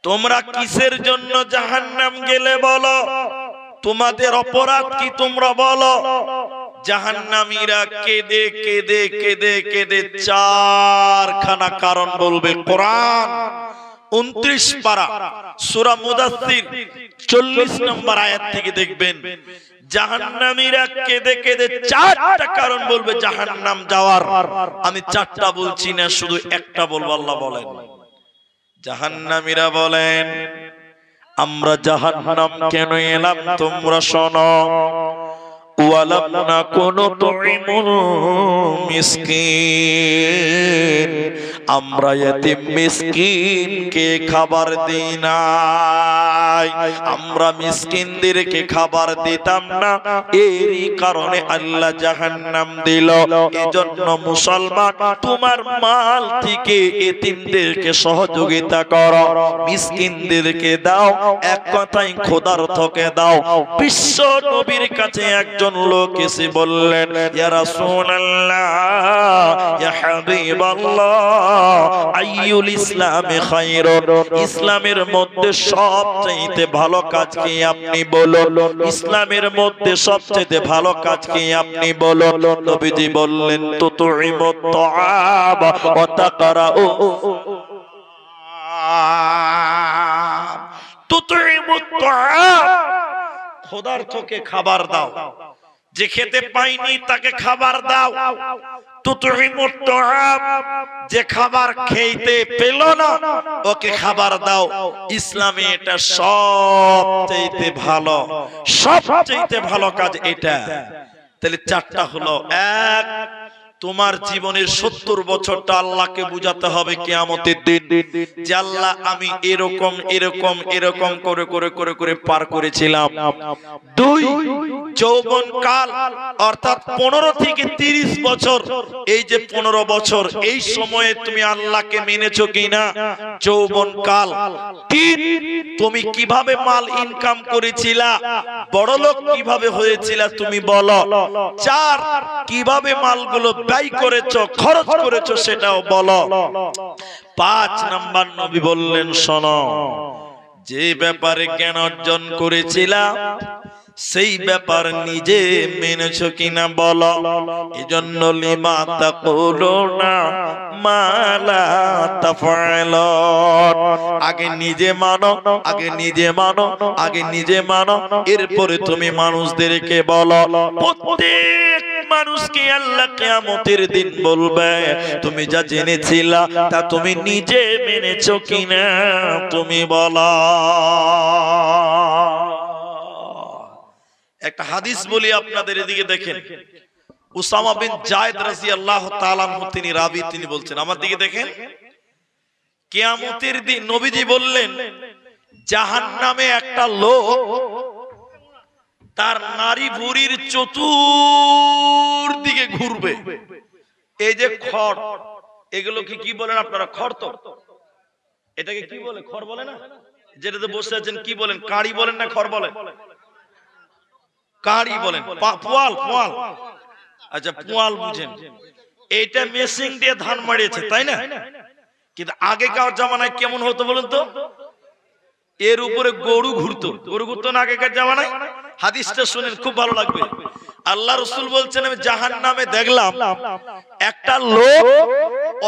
তোমরা কিসের জন্য জাহান্নাম গেলে বলো? তোমাদের অপরাধ কি তোমরা বলো? জাহান্নামীরা কেঁদে কেঁদে কেঁদে কেঁদে 4খানা কারণ বলবে। কোরআন 29 পারা সূরা মুদাসসির 40 নম্বর আয়াত থেকে দেখবেন জাহান্নামীরা কেঁদে কেঁদে চারটা কারণ বলবে জাহান্নাম যাওয়ার। আমি চারটা বলছি না, শুধু একটা বলবো। আল্লাহ বলেন, জাহান্নামীরা বলেন, আমরা জাহান্নাম কেন এলাম তোমরা শোনো। ওয়ালাম নাকুনু তুইমুল মিসকিন, আমরা ইতিম মিসকিনকে খাবার দিই নাই, আমরা মিসকিনদেরকে খাবার দিতাম না, এরই কারণে আল্লাহ জাহান্নাম দিল। এজন্য মুসলমান, তোমার মাল থেকে এতিমদেরকে সহযোগিতা করো, মিসকিনদেরকে দাও, এক কথায় ক্ষুধার্তকে দাও। বিশ্ব নবীর কাছে একজন লোক এসে বললেন, ইয়া রাসূলুল্লাহ, ইয়া হাবিবাল্লাহ, আইয়ুল ইসলামে খায়রুন, ইসলামের মধ্যে সবচেয়ে ভালো কাজ কি আপনি বলুন, ইসলামের মধ্যে সবচেয়ে ভালো কাজ কি আপনি বলুন। নবীজি বললেন, তুতুইমুত তাআম ওয়া তাকরাউ, তুতুইমুত তাআম, ক্ষুধার্তকে খাবার দাও, যে খেতে পায়নি তাকে খাবার দাও। তুতুইমুত তাআম, যে খাবার খেতে পেল না ওকে খাবার দাও। ইসলামে এটা সবচেয়ে ভালো, সবচেয়ে ভালো কাজ এটা। তাহলে চারটা হলো। এক, তোমার জীবনের 70 বছরটা আল্লাহকে বুঝাতে হবে কিয়ামতের দিন যে আল্লাহ আমি এরকম এরকম এরকম করে করে করে করে পার করেছিলাম। 2, যৌবন কাল অর্থাৎ 15 থেকে 30 বছর, এই যে 15 বছর এই সময়ে তুমি আল্লাহকে মেনেছো কিনা, যৌবন কাল। 3, তুমি কিভাবে মাল ইনকাম করেছিলা, বড়লোক কিভাবে হয়েছিলা তুমি বলো। 4, কিভাবে মালগুলো ব্যয় করেছো, খরচ করেছো সেটাও বলো। 5 নাম্বার নবী বললেন, শোনো, যে ব্যাপারে জ্ঞান অর্জন করেছিলা সেই ব্যাপার নিজে মেনেছো কিনা বলো। এজন্য লিমা তাকুলুনা মা লা তাফআলুন, আগে নিজে মানো, আগে নিজে মানো, আগে নিজে মানো, এরপরে তুমি মানুষদেরকে বলো। প্রত্যেক মানুষকে আল্লাহ কিয়ামতের দিন বলবে, তুমি যা জেনেছিলা তা তুমি নিজে মেনেছো কিনা তুমি বলো। একটা হাদিস বলি আপনাদের, এদিকে দেখেন। উসামা বিন যায়েদ রাদিয়াল্লাহু তাআলা আনহু তিনি রাবী, তিনি বলছেন, আমার দিকে দেখেন, কিয়ামতের দিন নবীজি বললেন, জাহান্নামে একটা লোক তার নারী ভুঁড়ির চতুর্দিকে ঘুরবে। এই যে খড়, এগুলো কি বলেন আপনারা? খড় তো, এটাকে কি বলে? খড় বলে না? যেটাতে বসে আছেন কি বলেন? কাড়ি বলেন না খড় বলেন? কাড়ি বলেন। পোয়াল, পোয়াল, আচ্ছা পোয়াল বুঝেন। এইটা মেশিন দিয়ে ধান মারিয়েছে, তাই না? কিন্তু আগেকার জামানায় কেমন হতো বলুন তো? এর উপরে গরু ঘুরতো। গরু ঘুরতো না আগেকার জামানায়? হাদিসটা শুনেন, খুব ভালো লাগবে। আল্লাহ রাসূল বলছেন, আমি জাহান্নামে দেখলাম একটা লোক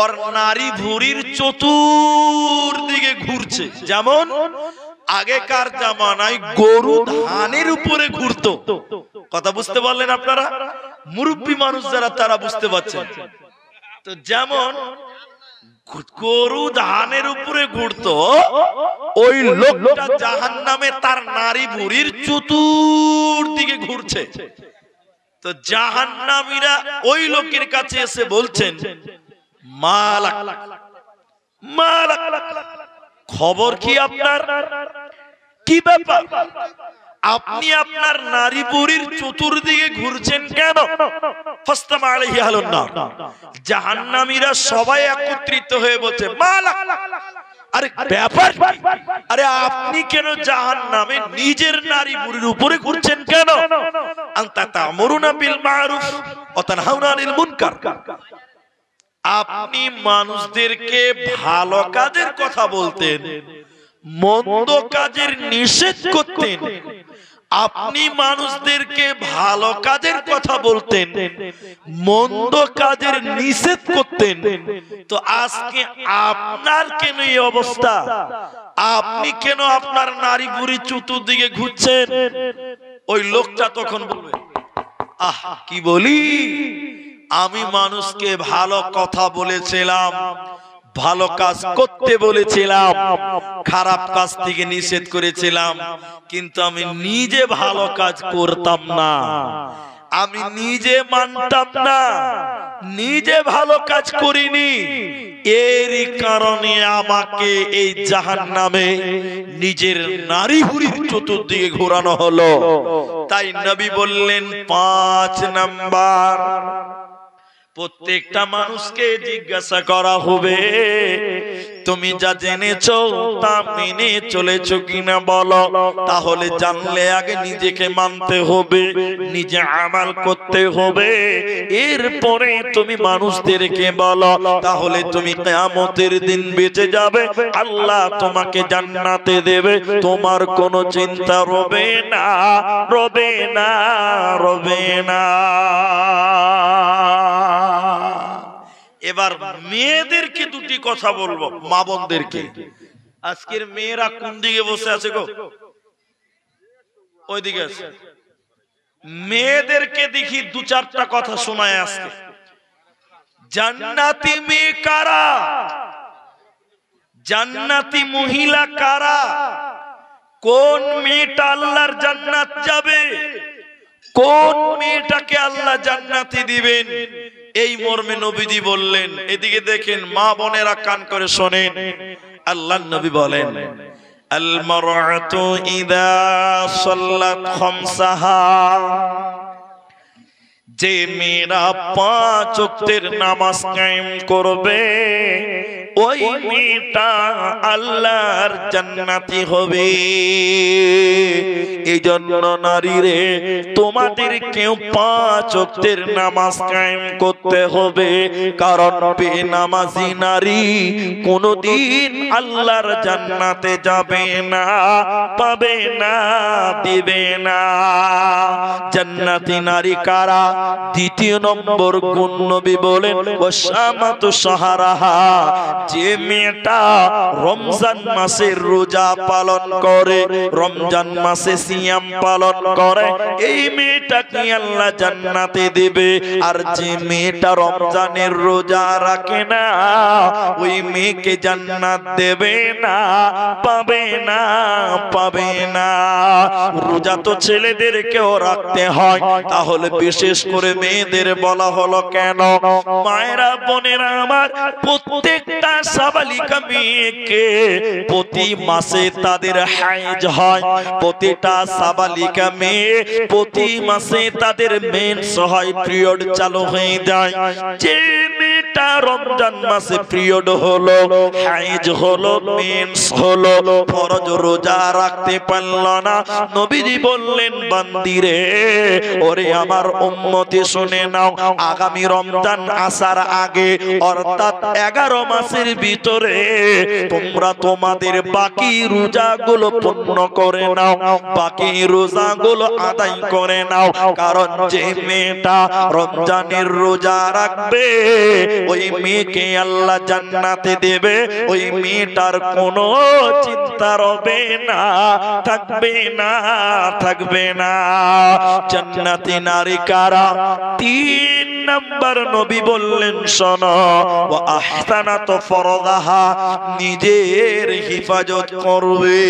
ওর নারী ভুঁড়ির চতুর্দিকে ঘুরছে, যেমন আগেকার জামানায় গরু ধানের উপরে ঘুরতো। কথা বুঝতে পারলেন আপনারা? মুরব্বী মানুষ যারা তারা বুঝতে পারছেন তো। যেমন গরু ধানের উপরে ঘুরতো, ওই লোকটা জাহান্নামে তার নারী ভুঁড়ির চতুর্দিকে ঘুরছে। তো জাহান্নামীরা ওই লোকের কাছে এসে বলছেন, মালাক, মালাক, খবর কি আপনার? কি ব্যাপার? আপনি আপনার নারী ভুঁড়ির চতুর্দিকে ঘুরছেন কেন? ফাস্তামা আলাইহি আহলুন নার, জাহান্নামীরা সবাই একত্রিত হয়ে বলছে, মালাক, আরে ব্যাপার কি? আরে আপনি কেন জাহান্নামে নিজের নারী ভুঁড়ির উপরে ঘুরছেন কেন? আনতা তা'মুরুনা বিল মা'রুফ ওয়া তানহাউনা আনিল মুনকার, আপনি মানুষদেরকে ভালো কাজের কথা বলতেন, মন্দ কাজের নিষেধ করতেন, আপনি মানুষদেরকে ভালো কাজের কথা বলতেন, মন্দ কাজের নিষেধ করতেন, তো আজকে আপনার কেন এই অবস্থা? আপনি কেন আপনার নারী বুড়ি চতুর্দিকে ঘুরছেন? ওই লোকটা তখন বলবে, আহ কি বলি, আমি মানুষকে ভালো কথা বলেছিলাম, ভালো কাজ করতে বলেছিলাম, খারাপ কাজ থেকে নিষেধ করেছিলাম, কিন্তু আমি নিজে ভালো কাজ করতাম না, আমি নিজে মানতাম না, নিজে ভালো কাজ করিনি, এরই কারণে আমাকে এই জাহান্নামে নিজের নারী বুড়ির চতুর্দিকে ঘোরানো হলো। তাই নবী বললেন 5 নাম্বার, প্রত্যেকটা মানুষকে জিজ্ঞাসা করা হবে, তুমি যা জেনেছো তা মেনে চলেছো কিনা বলো। তাহলে জানলে আগে নিজেকে মানতে হবে, নিজে আমল করতে হবে, এরপরে তুমি মানুষদেরকে বলো। তাহলে তুমি কিয়ামতের দিন বেঁচে যাবে, আল্লাহ তোমাকে জান্নাতে দেবে, তোমার কোনো চিন্তা রবে না, রবে না, রবে না। এবার মেয়েদেরকে দুটি কথা বলবো, মা বোনদেরকে। আজকের মেয়েরা কোন দিকে বসে আছে গো? ওইদিকে আছে। মেয়েদেরকে দেখি 2-4টা কথা শোনায় আজকে। জান্নাতি মেয়ে কারা? জান্নাতি মহিলা কারা? কোন মেয়েটা আল্লাহর জান্নাত যাবে? কোন মেয়েটাকে আল্লাহ জান্নাতি দিবেন? এই মর্মে নবীজি বললেন। এদিকে দেখেন মা বোনেরা কান করে শোনেন। আল্লাহর নবী বলেন, আল মারআতু ইযা সাল্লাত খামসাহা, যে মেয়েরা 5 ওয়াক্তের নামাজ কায়েম করবে, ওই মেয়েটা আল্লাহর জান্নাতি হবে। এই জন্য নারীরে, তোমাদের কেউ 5 ওয়াক্তের নামাজ কায়েম করতে হবে, কারণ বেনামাজি নারী কোনদিন আল্লাহর জান্নাতে যাবে না, পাবে না, দিবে না। জান্নাতি নারী কারা? দ্বিতীয় নম্বর গুণ নবী বলেন, ওয়াসামাতু শাহরাহা, যে মেয়েটা রমজান মাসের রোজা পালন করে, রমজান মাসে সিয়াম পালন করে, এই মেয়েটাকে আল্লাহ জান্নাতে দেবে। আর যে মেয়েটা রমজানের রোজা রাখে না, ওই মেয়েকে জান্নাত দেবে না, পাবে না, পাবে না। রোজা তো ছেলেদেরকেও রাখতে হয়, তাহলে বিশেষ করে মেয়েদের বলা হলো কেন? মায়েরা বোনেরা আমার, প্রত্যেকটা সাবালিকা মেয়েকে প্রতি মাসে তাদের হাইজ হয়, প্রতিটা সাবালিকা মেয়ে প্রতি মাসে তাদের মেন্স হয়, পিরিয়ড চালু হয়ে যায়। যে মেয়েটা রমজান মাসে পিরিয়ড হলো, হাইজ হলো, মেন্স হলো, ফরজ রোজা রাখতে পারল না, নবীজি বললেন, বান্দিরে, ওরে আমার উম্মতি শুনে নাও, আগামী রমজান আসার আগে, অর্থাৎ 11 মাসের ভিতরে তোমরা তোমাদের বাকি রোজাগুলো পূর্ণ করে নাও, বাকি রোজাগুলো আদায় করে নাও। কারণ যে মেয়েটা রমজানের রোজা রাখবে, ওই মেয়েকে আল্লাহ জান্নাতে দেবে, ওই মেয়েটার কোনো চিন্তা রবে না, থাকবে না, থাকবে না। জান্নাতি নারী কারা? 3 নাম্বার নবী বললেন, শোনো, ওয়া আহসানাতু ফরদাহা, নিজের হিফাজত করবে।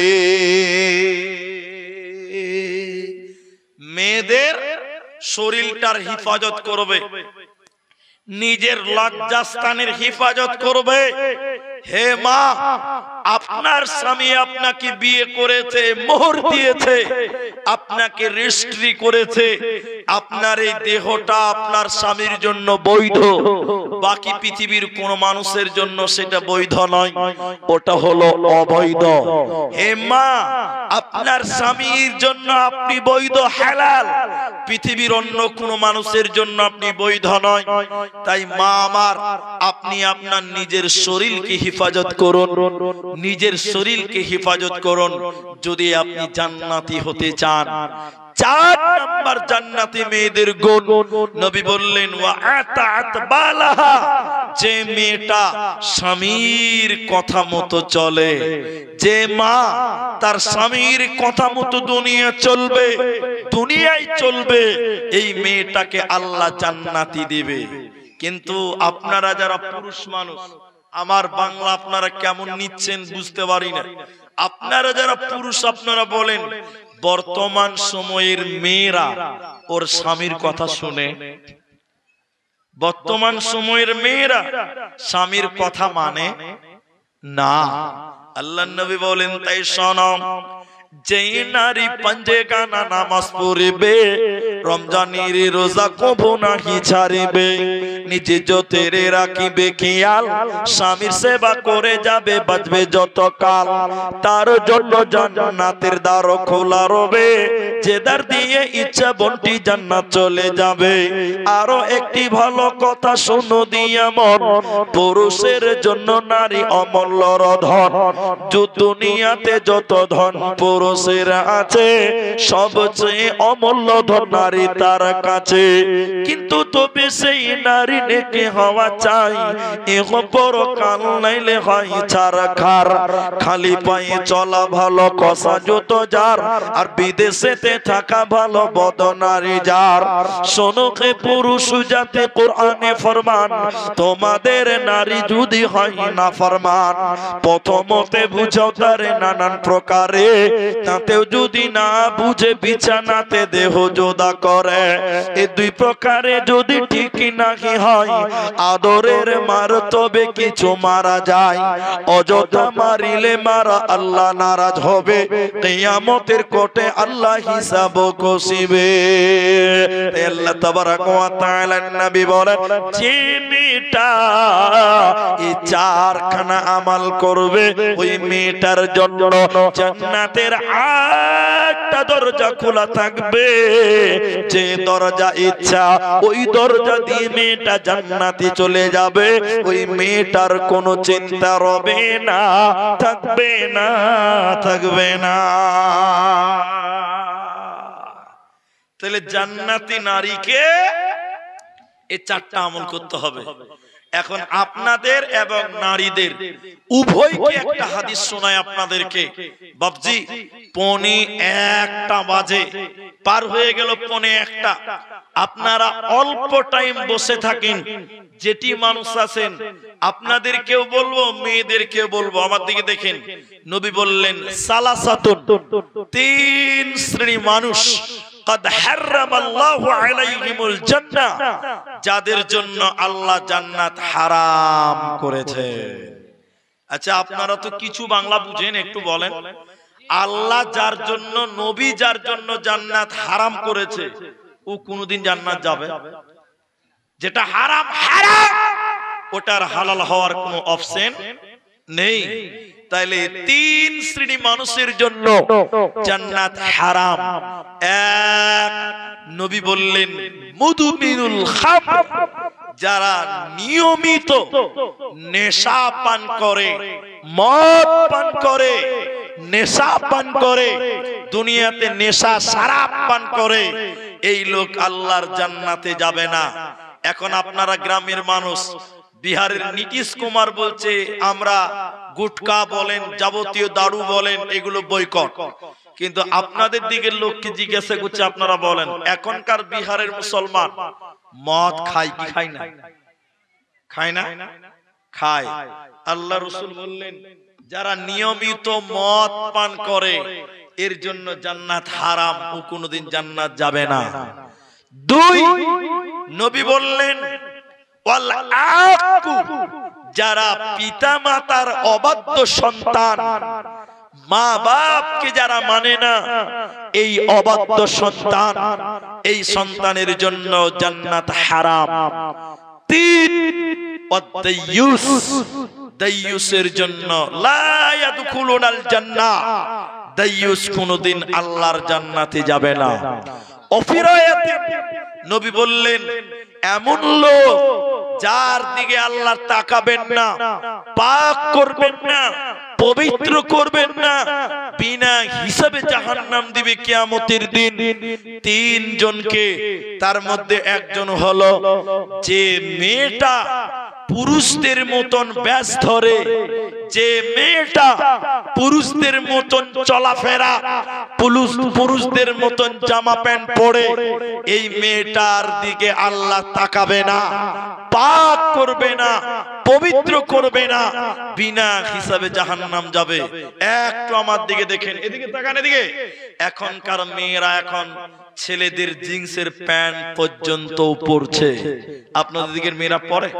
মেয়েদের শরীরটার হিফাজত করবে, নিজের লজ্জাস্থানের হিফাজত করবে। হে মা, আপনার স্বামী আপনাকে বিয়ে করেছে, মোহর দিয়েছে, আপনাকে রেজিস্ট্রি করেছে, আপনার এই দেহটা আপনার স্বামীর জন্য বৈধ, বাকি পৃথিবীর কোন মানুষের জন্য সেটা বৈধ নয়, ওটা হলো অবৈধ। হে মা, আপনার স্বামীর জন্য আপনি বৈধ, হালাল, পৃথিবীর অন্য কোন মানুষের জন্য আপনি বৈধ নয়। তাই মা আমার, আপনি আপনার নিজের শরীরকে হিফাজত করুন, নিজের শরীরকে হেফাজত করুন যদি আপনি জান্নাতি হতে চান। 4 নাম্বার জান্নাতি মেয়েদের গুণ নবী বললেন ওয়া আতাত বালাহা, যে মেয়েটা স্বামীর কথা মতো চলে, যে মা তার স্বামীর কথা মতো দুনিয়ায় চলবে, এই মেয়েটাকে আল্লাহ জান্নাতি দিবে। কিন্তু আপনারা যারা পুরুষ মানুষ, আমার বাংলা আপনারা কেমন নিচ্ছেন বুঝতে পারি না। আপনারা যারা পুরুষ আপনারা বলেন বর্তমান সময়ের মেয়েরা ওর স্বামীর কথা শুনে, বর্তমান সময়ের মেয়েরা স্বামীর কথা মানে না। আল্লাহর নবী বলেন তাই শোনো, যেই নারী পাঞ্জে গানা নামাজ পড়বে, রমজানের রোজা কবু নাহি ছাড়িবে, নিজে যতেরে রাখিবে খেয়াল, স্বামীর সেবা করে যাবে বাঁচবে যত কাল, তার জন্য জান্নাতের দ্বার খোলা রবে, যে দ্বার দিয়ে ইচ্ছা বন্টি জান্নাত চলে যাবে। আরো একটি ভালো কথা শোনো দিয়া মন, পুরুষের জন্য নারী অমূল্য ধন, দুনিয়াতে যত ধন পুরুষের আছে, সবচেয়ে অমূল্য ধন নারী তার কাছে। কিন্তু তবে সেই নারী নেকি হওয়া চাই, এহ পরকাল নাইলে হয় ছাড়া খার, খালি পায়ে চলা ভালো কষা জুতো যার, আর বিদেশেতে থাকা ভালো বদ নারী যার। শোনো হে পুরুষ জাতি, কোরআনে ফরমান, তোমাদের নারী যদি হয় না ফরমান, প্রথমতে বুঝাও তারে নানান প্রকারে, তাতেও যদি না বুঝে বিছানাতে দেহ জোদা করে, এই 2 প্রকারে যদি ঠিক নাকি হয়, আদরের মার তবে কিছু মারা যায়, অযথা মারিলে মারা আল্লাহ নারাজ হবে, কিয়ামতের কোর্টে আল্লাহ হিসাব কষিবে। আল্লাহ তাবারাক ওয়া তাআলা নবী বলেন, যে মেয়েটা এই 4খানা আমাল করবে, ওই মেয়েটার জন্য জান্নাতের 8টা দরজা খোলা থাকবে, যে দরজা ইচ্ছা ওই দরজা দিয়ে মেয়েটা জান্নাতে চলে যাবে, ওই মেয়েটার কোনো চিন্তা রবে না, থাকবে না। তাহলে জান্নাতি নারীকে এই 4টা আমল করতে হবে। এখন আপনাদের এবং নারীদের উভয়কে একটা হাদিস শোনায় আপনাদেরকে। বাবজি 1:45 বাজে, পার হয়ে গেল 1:45। আপনারা অল্প টাইম বসে থাকেন, যেটি মানুষ আছেন আপনাদেরকেও বলবো মেয়েদেরকেও বলবো, আমার দিকে দেখেন। নবী বললেন সালাসাতুন, 3 শ্রেণী মানুষ, قد حرم الله عليهم الجنة, যাদের জন্য আল্লাহ জান্নাত হারাম করেছে। আচ্ছা আপনারা তো কিছু বাংলা বুঝেন, একটু বলেন, আল্লাহ যার জন্য, নবী যার জন্য জান্নাত হারাম করেছে, ও কোনদিন জান্নাত যাবে? যেটা হারাম হারাম, ওটার হালাল হওয়ার কোনো অপশন নেই। তাইলে 3 শ্রেণী মানুষের জন্য জান্নাত হারাম। 1, নবী বললেন মুদমিনুল খামর, যারা নিয়মিত নেশা পান করে, মদ পান করে, নেশা পান করে, দুনিয়াতে নেশা শরাব পান করে, এই লোক আল্লাহর জান্নাতে যাবে না। এখন আপনারা গ্রামের মানুষ, বিহারের নীতিশ কুমার বলছে আমরা গুটকা বলেন, যাবতীয় দারু বলেন, এগুলো বয়কট। কিন্তু আপনাদের দিকের লোককে জিজ্ঞাসা করছে, আপনারা বলেন এখনকার বিহারের মুসলমান মদ খায় কি খায় না? খায় না? খায়। আল্লাহ রাসূল বললেন যারা নিয়মিত মদ পান করে এর জন্য জান্নাত হারাম, ও কোনোদিন জান্নাত যাবে না। 2, নবী বললেন ওয়াল আকু, যারা পিতা মাতার অবাধ্য সন্তান, মা বাপকে যারা মানে না, এই অবাধ্য সন্তান, এই সন্তানের জন্য জান্নাত হারাম। 3, দাইয়ুসের জন্য লা ইয়াদখুলুনাল জান্নাহ, দাইয়ুস কোনদিন আল্লাহর জান্নাতে যাবে না। অফিরায়াতে নবী বললেন এমন লোক যার দিকে আল্লাহ তাকাবেন না, পাক করবেন না, পবিত্র করবেন না, বিনা হিসাবে জাহান্নাম দিবে কিয়ামতের দিন। তিনজনকে, তার মধ্যে একজন হলো যে মেয়েটা পুরুষদের মতন ব্যাস ধরে, যে মেয়েটা পুরুষদের মতন চলাফেরা, পুরুষদের মতন জামা প্যান্ট পরে, এই মেয়েটার দিকে আল্লাহ তাকাবে না, পাক করবে না, পবিত্র করবে না, বিনা হিসাবে জাহান্নাম যাবে। একটু আমার দিকে দেখেন, এদিকে তাকান, এদিকে। এখনকার মেয়েরা এখন ছেলেদের জিন্সের প্যান্ট পর্যন্ত পরছে। আপনাদের দিকের মেয়েরা পরে?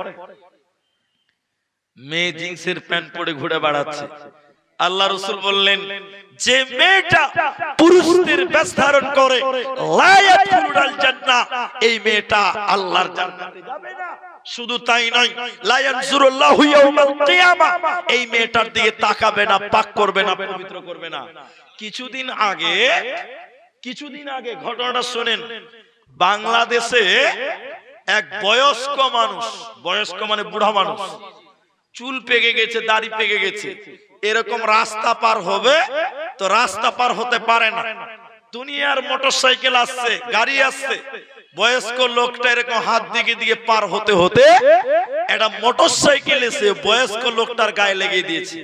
মেয়ে জিন্সের প্যান্ট পরে ঘুরে বেড়াচ্ছে। আল্লাহ রাসূল বললেন যে মেয়েটা পুরুষদের বেশ ধারণ করে, লা ইয়াদখুলুল জান্নাহ, এই মেয়েটা আল্লাহর জান্নাতে যাবে না। শুধু তাই নয়, লা ইয়ানজুরুল্লাহু ইয়াউমাল কিয়ামা, এই মেয়েটার দিকে তাকাবে না, পাক করবে না, পবিত্র করবে না। কিছুদিন আগে ঘটনাটা শুনেন। বাংলাদেশে এক বয়স্ক মানুষ, বয়স্ক মানে বুড়া মানুষ, চুল পেকে গেছে, দাড়ি পেকে গেছে, এরকম রাস্তা পার হবে তো রাস্তা পার হতে পারে না। দুনিয়ার মোটরসাইকেল আসছে, গাড়ি আসছে, বয়স্ক লোকটা এরকম হাত দিকে দিয়ে পার হতে হতে একটা মোটরসাইকেল এসে বয়স্ক লোকটার গায়ে লেগে দিয়েছে।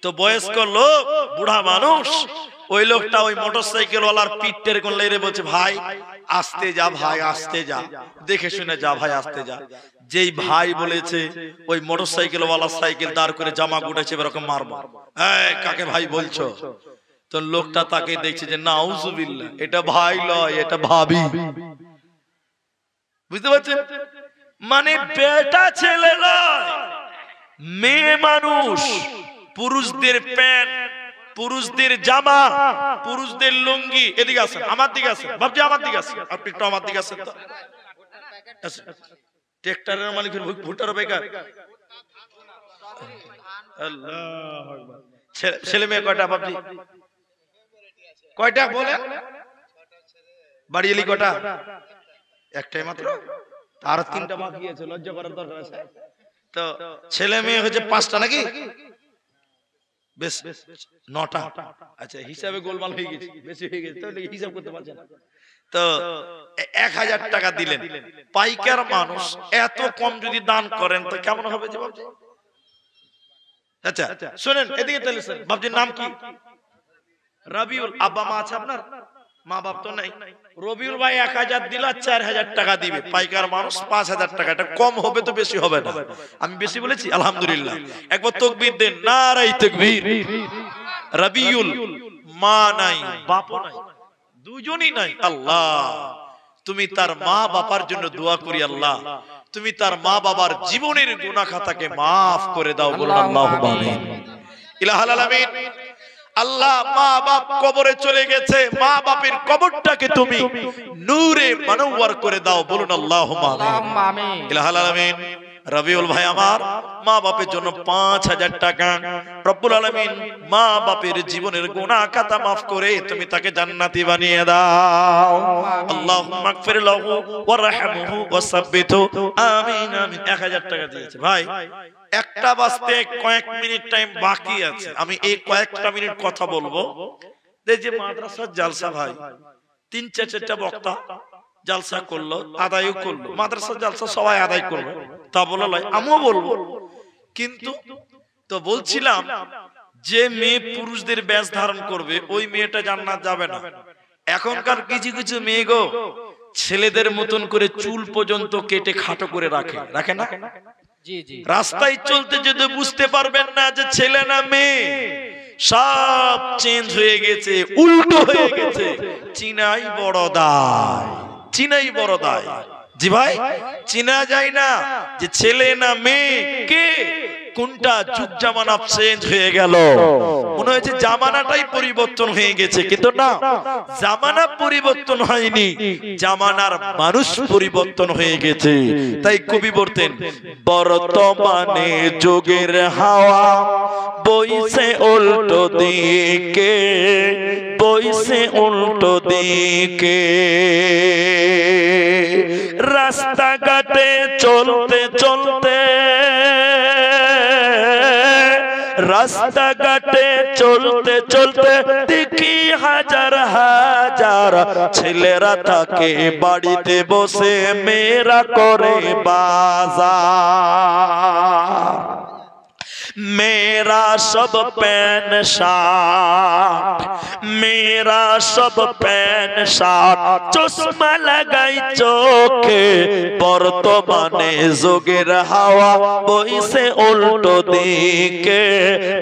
তো বয়স্ক লোক, বুড়া মানুষ, ওই লোকটা ওই মোটরসাইকেল ওয়ালার পিঠটা এরকম লেগে বলছে, ভাই আস্তে যা, ভাই আস্তে যা, দেখে শুনে যা, ভাই আস্তে যা। যেই ভাই বলেছে, ওই মোটরসাইকেল ওয়ালা সাইকেল দাঁড় করে জামা গুটাইছে, এরকম মারবো। এই কাকে ভাই বলছো? তো লোকটা তাকে দেখছে যে নাউজুবিল্লাহ, এটা ভাই লয়, এটা ভাবি। বুঝতে পারছেন? মানে বেটা ছেলে নয়, মেয়ে মানুষ। পুরুষদের প্যান্ট, পুরুষদের জামা, পুরুষদের লুঙ্গি। এদিকে আসেন, আমার দিকে আসেন বাবজি, আমার দিকে আসেন, আপনি একটু আমার দিকে আসেন তো। ট্রাক্টরের মালিক ভুট্টার বেকার। আল্লাহু আকবার। ছেলে মেয়ে কয়টা বাবজি? কয়টা বলে? বাড়ি এলি কয়টা? একটাই মাত্র, আর তিনটা বাকি আছে, লজ্জা করার দরকার আছে। তো ছেলে মেয়ে হচ্ছে 5টা নাকি? বেশ 9টা। আচ্ছা, হিসাবে গোলমাল হয়ে গেছে, বেশি হয়ে গেছে, তাহলে হিসাব করতে পারছেন না। তো 1000 টাকা দিলেন, পাইকার মানুষ, এত কম যদি দান করেন তো কেমন হবে যে বাবজি? আচ্ছা শুনেন, এদিকে তাহলে বাবজির নাম কি? রবিউল। আব্বা মা আছে আপনার? মা বাপ তো নাই। রবিউল ভাই 1000 দিলা, 4000 টাকা দিবে। পাইকার মানুষ 5000 টাকা। এটা কম হবে তো বেশি হবে না? আমি বেশি বলেছি? আলহামদুলিল্লাহ। একবার তাকবীর দেন, নারায়ে তাকবীর। রবিউল মা নাই, বাপও নাই, দুজনই নাই। আল্লাহ, তুমি তার মা বাবার জন্য দোয়া করি, আল্লাহ তুমি তার মা বাবার জীবনের গুনাহ খাতাকে maaf করে দাও, বলুন আল্লাহুম্মা আমিন। ইলাহুল আলামিন। আল্লাহ, মা বাপ কবরে চলে গেছে, মা বাপের কবরটাকে তুমি নূরে মানওয়ার করে দাও, বলুন আল্লাহুম্মা আমিন। ইলাহুল আলামিন। রবিউল ভাই আমার মা বাপের জন্য 5000 টাকা, রব্বুল আলামিন মা বাপের জীবনের গুনাহ খাতা maaf করে তুমি তাকে জান্নাতি বানিয়ে দাও। আল্লাহুম্মা মাগফির লাহু ওয়ারহামহু ওয়াসাব্বিতহু, আমিন আমিন। 1000 টাকা দিয়েছে ভাই। একটা বাজতে কয়েক মিনিট টাইম বাকি আছে, আমি এই কয়েকটা মিনিট কথা বলবো। যে মাদ্রাসার জালসা ভাই, 3-4টা বক্তা জালসা করলো, আদায়ও করলো। মাদ্রাসার জালসা সবাই আদায় করবে, তা বলা নয়, আমিও বলবো। কিন্তু তো বলছিলাম যে মেয়ে পুরুষদের বেশ ধারণ করবে, ওই মেয়েটা জান্নাত যাবে না। এখনকার কিছু কিছু মেয়ে গো, ছেলেদের মতন করে চুল পর্যন্ত কেটে খাটো করে রাখে না? রাস্তায় চলতে যদি বুঝতে পারবেন না যে ছেলে না মেয়ে, সব চেঞ্জ হয়ে গেছে, উল্টো হয়ে গেছে। চিনাই বড় দায়, চিনাই বড় দায়। জি ভাই, চিনা যায় না যে ছেলে না মেয়ে কে, কোনটা যুগ জামানা চেঞ্জ হয়ে গেল, মনে হয়েছে জামানাটাই পরিবর্তন হয়ে গেছে, কিন্তু না, জামানা পরিবর্তন হয়নি, জামানার মানুষ পরিবর্তন হয়ে গেছে। তাই কবি বলতেন, বর্তমানে যুগের হাওয়া বইছে উল্টো দিকে, বইছে উল্টো দিকে, রাস্তাঘাটে চলতে চলতে, রাস্তাঘাটে চলতে চলতে দেখি হাজার হাজার ছেলেরা থাকে বাড়িতে বসে, মেয়েরা করে বাজার। मेरा सब पैन शार्ट, मेरा सब पैन शार्ट, चश्मा लगाई चोखे, बर्तमाने जोगेर हावा बइसे उल्टो दिके,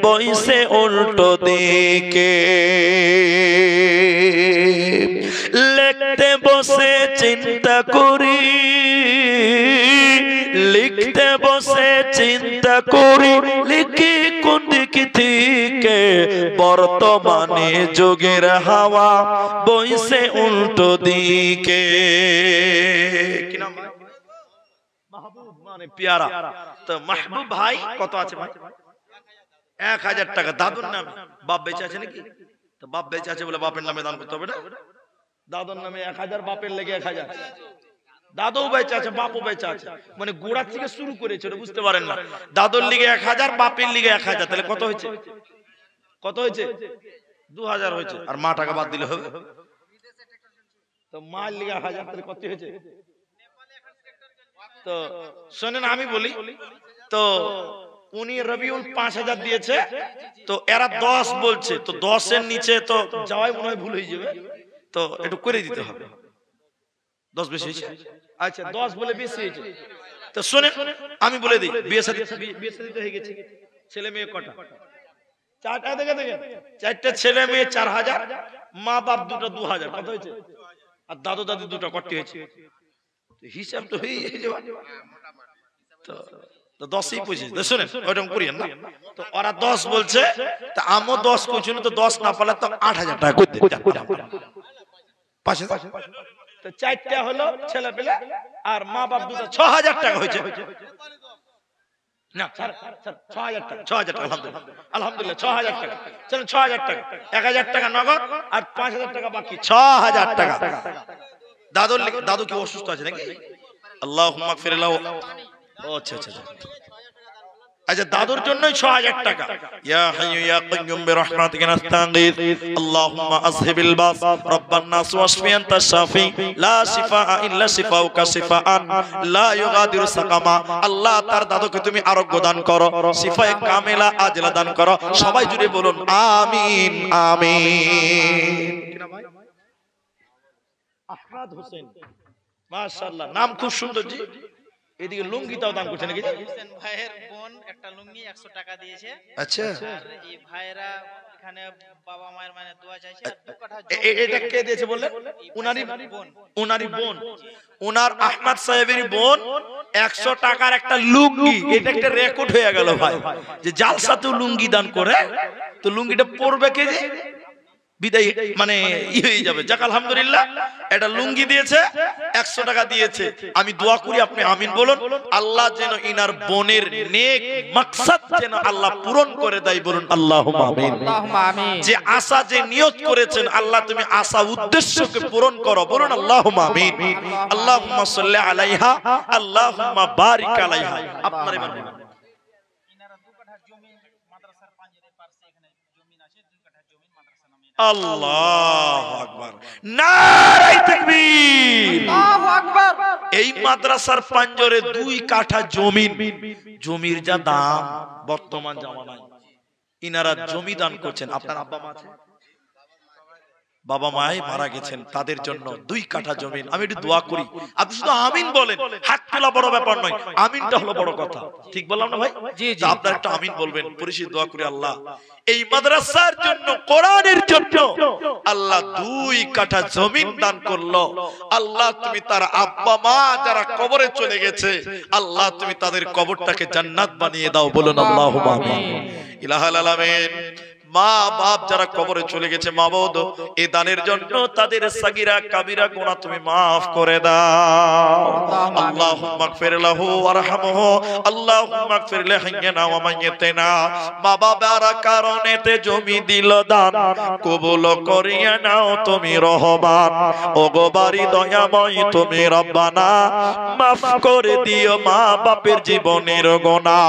बइसे उल्टो दिके। लिखते बसे चिंता करी, लिखते बसे चिंता करी, लिखी কোন দিক থেকে, বর্তমানে যুগের হাওয়া বইছে উল্টো দিকে। কি নাম? মাহবুব মানে পেয়ারা। তো মাহবুব ভাই কত আছে ভাই? 1000 টাকা। দাদুর নামে, বাপ বেঁচে আছে নাকি? তো বাপ বেঁচে আছে বলে বাপের নামে দান করতে হবে না? দাদুর নামে 1000, বাপের লেগে 1000। দাদু বেঁচে আছে, বাপও বেঁচে আছে, মানে গোড়া থেকে শুরু করেছে, বুঝতে পারেন না। দাদুর লিগে 1000, বাপের লিগে 1000, তাহলে কত হয়েছে? কত হয়েছে? 2000 হয়েছে। আর মা টাকা বাদ দিলে হবে? তো মার লিগে 1000, তাহলে কত হয়েছে? তো শোনেন আমি বলি, তো উনি রবিউল 5000 দিয়েছে, তো এরা 10 বলছে, তো 10 এর নিচে তো যাওয়াই মনে হয় ভুল হয়ে যাবে, তো একটু করে দিতে হবে। 10 বেশি হয়েছে? আচ্ছা 10 বলে বেশি হয়েছে। তো শুনেন আমি বলে দিই, বিয়ে শাদী তো হয়ে গেছে। ছেলে মেয়ে কটা? 4টা। দেখে দেখে 4টা ছেলে মেয়ে 4000, মা বাপ দুটো 2000, কত হয়েছে? আর দাদু দাদি দুটো কত হয়েছে? তো হিসাব তো হয়ে যাবে। তো 10ই পৌঁছে। শুনেন ওইরকম করিয়েন না। তো ওরা 10 বলছে, তা আমও 10 কইছি, তো 10 না পারলে তো 8000 টাকা করতে পাশে। তো 4টা হলো ছেলে পেলে, আর মা বাপ দুটো 6000 টাকা হয়েছে। না স্যার 6000 টাকা, 6000 টাকা, আলহামদুলিল্লাহ 6000 টাকা। চলেন 6000 টাকা, 1000 টাকা নগদ আর 5000 টাকা বাকি, 6000 টাকা। দাদু কি অসুস্থ আছে নাকি? আল্লাহুম্মা গফির লাহু। ও আচ্ছা আচ্ছা আচ্ছা, দাদুর জন্যই 6000 টাকা। ইয়া হাইয়্যু ইয়া কাইয়্যুম বিরহমাতিকা নাস্তাগীথ, আল্লাহুম্মা আযহিবিল বাস, রাব্বান নাস ওয়াশফি আনতা শাফি, লা শিফাআ ইল্লা শিফাউকা শিফাআন লা ইউগাদিরু সাকামা। আল্লাহ তার দাদুকে তুমি আরোগ্য দান করো, শিফায়ে কামিলা আজলা দান করো। সবাই জুড়ে বলুন আমিন আমিন। আহমদ হোসেন, মাশাআল্লাহ, নাম খুব সুন্দর জি। এদিকে লুঙ্গিটাও দান করছে নাকি? হোসেন ভাইয়ের বোন একটা লুঙ্গি 100 টাকা দিয়েছে। আচ্ছা, আর এই ভাইরা এখানে বাবা মায়ের মানে দোয়া চাইছে। আর 2 কাঠা এটা কে দিয়েছে বললেন? উনারই বোন। উনারই বোন, উনার আহমদ সাহেবের বোন 100 টাকার একটা লুঙ্গি। এটা একটা রেকর্ড হয়ে গেল ভাই, যে জালসাতেও লুঙ্গি দান করে, তো লুঙ্গিটা পরবে কে যে বিদায় মানে হয়ে যাবে। যাক আলহামদুলিল্লাহ, এটা লুঙ্গি দিয়েছে, 100 টাকা দিয়েছে। আমি দোয়া করি আপনি আমিন বলুন। আল্লাহ যেন ইনার বোনের নেক মাকসাদ যেন আল্লাহ পূরণ করে দেয়, বলুন আল্লাহুম্মা আমিন। যে আশা, যে নিয়ত করেছেন আল্লাহ তুমি আশা উদ্দেশ্যকে পূরণ করো, বলুন আল্লাহুম্মা আমিন। আল্লাহুম্মা সাল্লি আলাইহা, আল্লাহুম্মা বারিক আলাইহা। আপনার ইমান ইনারা 2 কাঠা জমি মাদ্রাসার পাঞ্জের পাশে এখানে জমি আছে, 2 কাঠা জমি মাদ্রাসা নামে। আল্লাহু আকবার, নারায়ে তাকবীর, আল্লাহু আকবার। এই মাদ্রাসার পাঞ্জরে 2 কাঠা জমি, জমির যা দাম বর্তমান জামানায়, ইনারা জমি দান করছেন। আপনার আব্বা মা আছে? বাবা মাই মারা গেছেন, তাদের জন্য 2 কাঠা জমিন। আমি একটু দোয়া করি, আপনি শুধু আমিন বলেন। হাত তোলা বড় ব্যাপার নয়, আমিনটা হলো বড় কথা। ঠিক বললাম না ভাই? জি জি, আপনারা একটা আমিন বলবেন, পরিশেষে দোয়া করি আল্লাহ এই মাদ্রাসার জন্য, কোরআনের জন্য আল্লাহ 2 কাঠা জমিন দান করলো। আল্লাহ তুমি তার আব্বা মা যারা কবরে চলে গেছে, আল্লাহ তুমি তাদের কবরটাকে জান্নাত বানিয়ে দাও। বলুন আল্লাহুম্মা আমিন। ইলাহাল আলামিন। মা বাপ যারা কবরে চলে গেছে, মা বাবা এই দানের জন্য তাদের সাগীরা কাবীরা গুনাহ তুমি maaf করে দাও। আল্লাহুম্মা মাগফির লাহু ওয়ারহামহু, আল্লাহুম্মা মাগফির লিহাইয়িনা ওয়া মাইয়িতিনা। মা বাবার কারণেতে জমি দিল দান, কবুল করিয়া নাও তুমি রহমান। ওগো বাড়ি দয়াময় তুমি রব্বানা, maaf করে দিও মা বাপের জীবনের গুনাহ।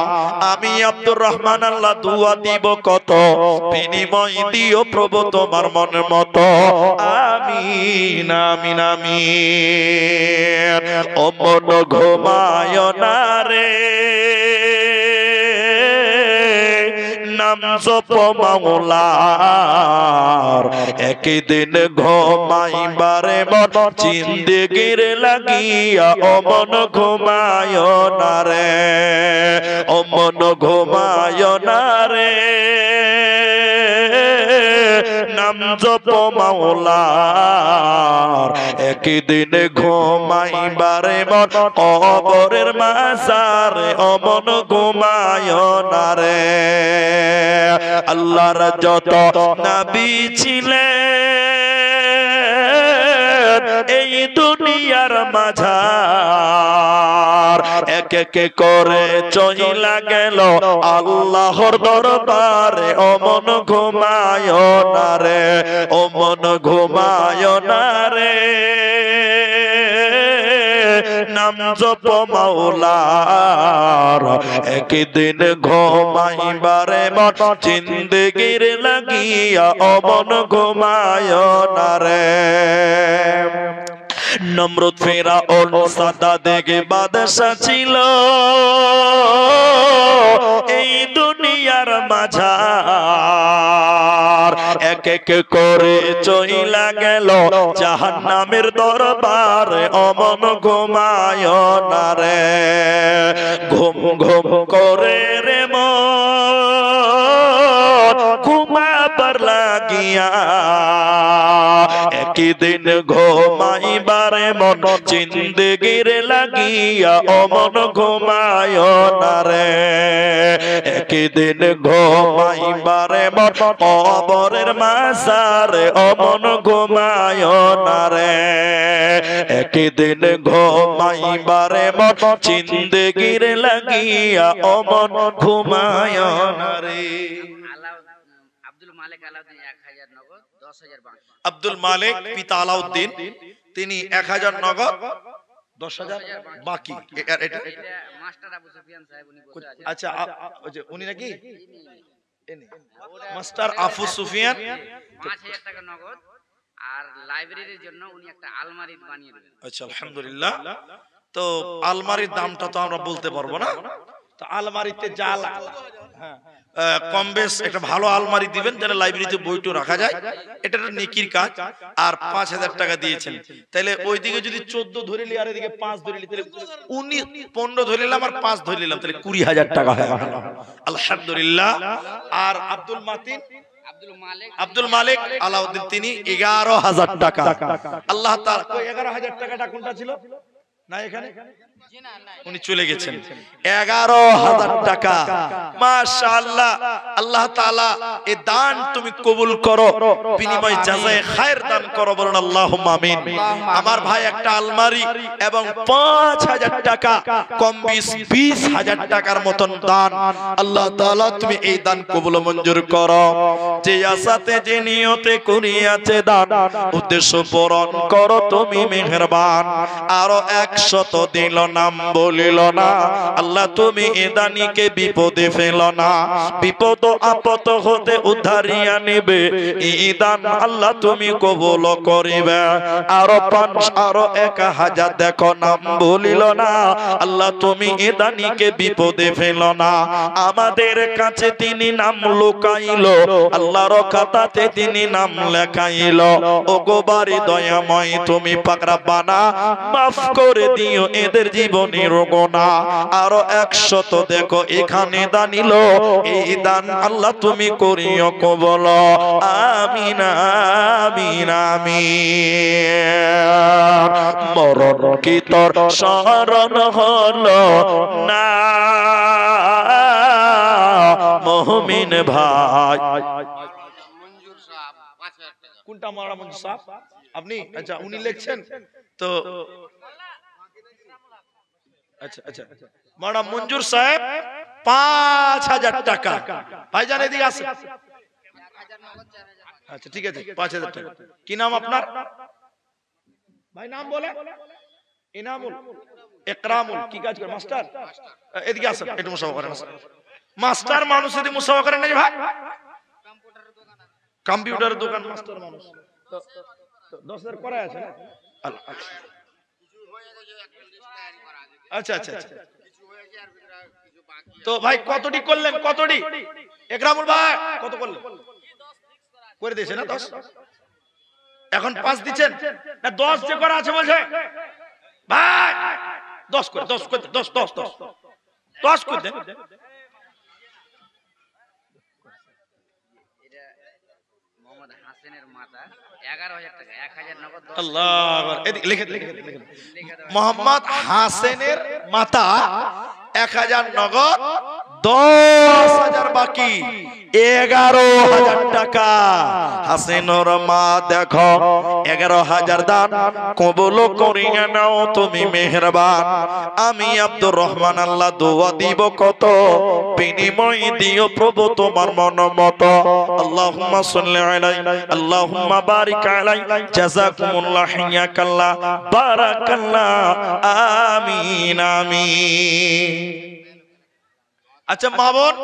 আমি আব্দুর রহমান আল্লাহ দোয়া দিব কত, বিনিময় দিও প্রভু তোমার মনের মতো। আমিন আমিন আমিন। ও মন ঘুমায় না রে, নাম জপ মাওলার। একদিন ঘুমাইবারে মন জিন্দেগির লাগিয়া, ও মন ঘুমায় না রে, ও মন ঘুমায় না রে, নাম জপ মাওলার। একদিন ঘুমাইবারে মন কবরের মাঝারে, ও মন ঘুমায় না রে। আল্লাহর যত নবী ছিলেন এই দুনিয়ার মাঝার, এক এক করে চইলা গেল আল্লাহর দরবারে। ও মন ঘুমায় না রে, ও মন ঘুমায় না রে, নাম জপ মাওলার। একদিন ঘুমাইবারে মন জিন্দেগির লাগিয়া, ও মন ঘুমায় না রে। নমরুদ ফেরাউন সাদাত বাদশা ছিল এই দুনিয়ার মাঝার, এক এক করে চইলা গেল জাহান্নামের দরবারে। ও মন ঘুমায় না রে, ঘুম ঘুম করে রে মন ঘুমাবার লাগিয়া। একদিন ঘুমাইবারে মন জিন্দেগির লাগিয়া, ও মন ঘুমায় না রে। একদিন ঘুমাইবারে মন কবরের মাঝারে, ও মন ঘুমায় না রে। একদিন ঘুমাইবারে মন জিন্দেগির লাগিয়া, ও মন ঘুমায় না রে। আব্দুল মালিক আলাউদ্দিন 1000 নগদ 10000 বাকি। আব্দুল মালিক পিতা আলাউদ্দিন, তিনি 1000 নগদ 10000 বাকি। এটা মাস্টার আবু সুফিয়ান সাহেব উনি বসে আছেন। আচ্ছা, উনি নাকি মাস্টার আবু সুফিয়ান। 5000 টাকা নগদ, আর লাইব্রেরির জন্য উনি একটা আলমারি বানিয়ে দিবেন। আচ্ছা, আলহামদুলিল্লাহ। তো আলমারির দামটা তো আমরা বলতে পারবো না, তো আলমারিতে যা কম বেশ একটা ভালো আলমারি দিবেন, যেন লাইব্রেরিতে বইটো রাখা যায়। এটা একটা নেকির কাজ। আর 5000 টাকা দিয়েছেন, তাহলে ওইদিকে যদি 14 ধরে নি আর এদিকে 5 ধরে নি, তাহলে 15 ধরে নিলাম আর 5 ধরে নিলাম, তাহলে 20000 টাকা হয়। আলহামদুলিল্লাহ। আর আব্দুল মালিক আলাউদ্দিন তিনি 11000 টাকা। আল্লাহ তাআলা 11000 টাকাটা কোনটা ছিল না এখানে? উনি চলে গেছেন। 11000 টাকা, মাশাআল্লাহ। আল্লাহ তাআলা এই দান তুমি কবুল করো, বিনিময় জাযায়ে খায়ের দান করো। বলুন আল্লাহুম্মা আমিন। আমার ভাই একটা আলমারি এবং 5000 টাকা, কম 20000 টাকার মতন দান, আল্লাহ তাআলা তুমি এই দান কবুল মঞ্জুর করো। যে আশাতে যে নিয়তে করিয়াছে দান, উদ্দেশ্য পূরণ করো তুমি মেহেরবান। আরো 100 দিল নাম বলিল না। আল্লাহ তুমি এ দানিকে বিপদে ফেলো না, বিপদ আপদ হতে উদ্ধারিয়া নেবে এই দান আল্লাহ তুমি কবুল করিবে। আরো 1000 দেখো নাম বলিল না। আল্লাহ তুমি এ দানিকে বিপদে ফেলো না। আমাদের কাছে তিনি নাম লুকাইলো, আল্লাহর খাতাতে তিনি নাম লেখাইল। ও গো বাড়ি দয়াময় তুমি পাক রব্বানা মাফ করে দিও এদের জীবনের গুনাহ। আরো 100 দেখো এখানে দানিল, এই দান আল্লাহ তুমি করিও কবুল। আমিন আমিন আমিন। মরণ কি তোর শরণ হলো না মুমিন ভাই? কোনটা মাওলানা মঞ্জুর সাহেব? আপনি? আচ্ছা উনি লিখছেন তো। আচ্ছা আচ্ছা মাওলানা মঞ্জুর সাহেব 5000 টাকা। ভাইজান এদিকে আসেন। আচ্ছা ঠিক আছে 5000 টাকা। কি নাম আপনার ভাই? নাম বলে। ইনামুল, ইকরামুল। কি কাজ করে? মাস্টার। এদিকে আসেন একটু মুসাফা করেন। মাস্টার মানুষ যদি মুসাফা করেন না ভাই? কম্পিউটারের দোকান মাস্টার মানুষ তো 10,000 করে আছে না? আচ্ছা আচ্ছা আচ্ছা। তো ভাই কতটি করলেন? কতটি ইকরামুল ভাই কত করলেন? করে দিয়েছে না 10? এখন 5 দিচ্ছেন না? 10 যে করা আছে বলছে ভাই 10 করে 10 করে 10 10 10 10 করে দেন। মোহাম্মদ হাসেনের মাতা 11,000 টাকা, 1,000 নগদ। আল্লাহ এদিকে লিখে লিখে লিখে। মোহাম্মদ হাসেনের মাতা 1000 নগদ, 10,000 বাকি, 11,000 টাকা। হাসেনর মা দেখো 11,000 দান কবুল করিয়া নাও তুমি মেহেরবান। আমি আব্দুর রহমান আল্লাহ দোয়া দিব কত, বিনিময় দিও প্রভু তোমার মন মতো। আল্লাহুম্মা সাল্লি আলাইহি আল্লাহুম্মা বারিক আলাইহি জাযাকুমুল্লাহ হিয়াকাল্লাহ বারাকাল্লাহ। আমিন আমিন। আচ্ছা মা বোন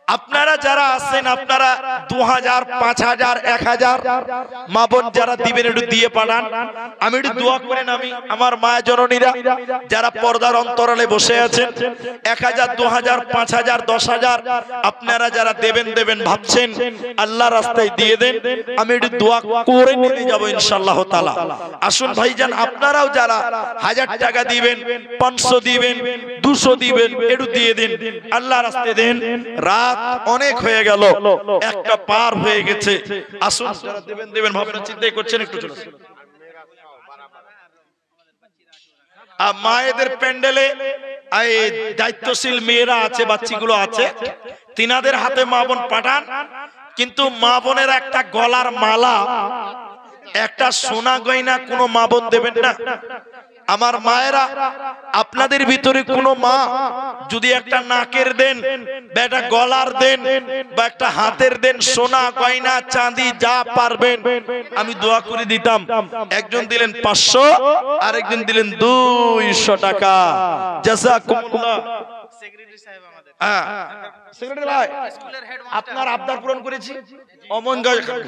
আপনারা যারা আছেন, আপনারা 2000 5000 1000 মা বোন যারা দিবেন একটু দিয়ে পাঠান। আমি একটু দোয়া করেন। আমি আমার মা জননীরা যারা পর্দার অন্তরালে বসে আছেন 1000 2000 5000 10000 আপনারা যারা দেবেন দেবেন ভাবছেন আল্লাহ রাস্তায় দিয়ে দেন। আমি একটু দোয়া করে নিয়ে যাব ইনশাআল্লাহ তাআলা। আসুন ভাইজান আপনারাও যারা 1000 টাকা দিবেন, 500 দিবেন, 200 দিবেন একটু দিয়ে দেন, আল্লাহ রাস্তায় দেন। রাত অনেক হয়ে গেল, একটা পার হয়ে গেছে। আসুন যারা দেবেন দেবেন ভাবনা চিন্তাই করছেন একটু চলে আসুন। আর মায়েদের প্যান্ডেলে এই দায়িত্বশীল মেয়েরা আছে, বাচ্চিগুলো আছে, তিনাদের হাতে মা বোন পাঠান। কিন্তু মা বোনের একটা গলার মালা, একটা সোনা গয়না কোনো মা বোন দেবেন না। আমার মায়েরা আপনাদের ভিতরে কোনো মা যদি একটা নাকের দেন বা একটা গলার দেন বা একটা হাতের দেন, সোনা গয়না চাঁদি যা পারবেন আমি দোয়া করে দিতাম। একজন দিলেন 500 আর একজন দিলেন 200 টাকা। জাযাকুমুল্লাহ। সেক্রেটারি সাহেব আমাদের। হ্যাঁ সেক্রেটারি ভাই স্কুলের হেড আপনার আবদার পূরণ করেছি। অমন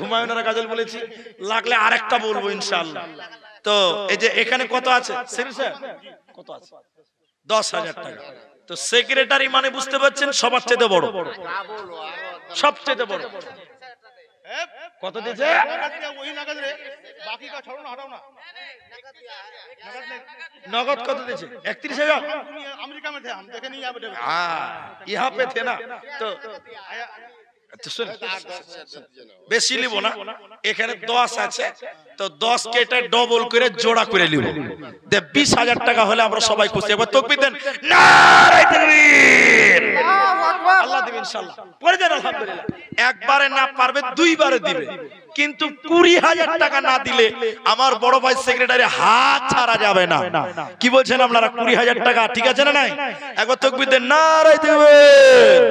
হুমায়ুনের গাজল বলেছি, লাগলে আরেকটা বলবো ইনশাআল্লাহ। তো এই যে এখানে কত আছে? কত আছে? 10,000 টাকা। তো সেক্রেটারি মানে বুঝতে পারছেন সবার চেয়ে বড়, সবচেয়ে বড়। কত দিয়েছে? नगद कत दिए 31,000 अमेरिका में थे हम देखे नहीं यहाँ पे यहाँ पे थे ना तो বেশি লিব না এখানে 10 আছে তো 10 কেটে ডবল করে জোড়া করে লিব দে 20,000 টাকা হলে আমরা সবাই খুশি একবার তাকবীর দেন নারে তাকবীর আল্লাহু আকবার আল্লাহ দিবেন ইনশাআল্লাহ পরে দেন আলহামদুলিল্লাহ একবারে না পারবে দুইবারে দিবে কিন্তু 20,000 টাকা না দিলে আমার বড় ভাই সেক্রেটারি হাত ছাড়া যাবে না কি বলছেন আপনারা 20,000 টাকা ঠিক আছে না নাই একবার তাকবীর দেন নারে তাকবীর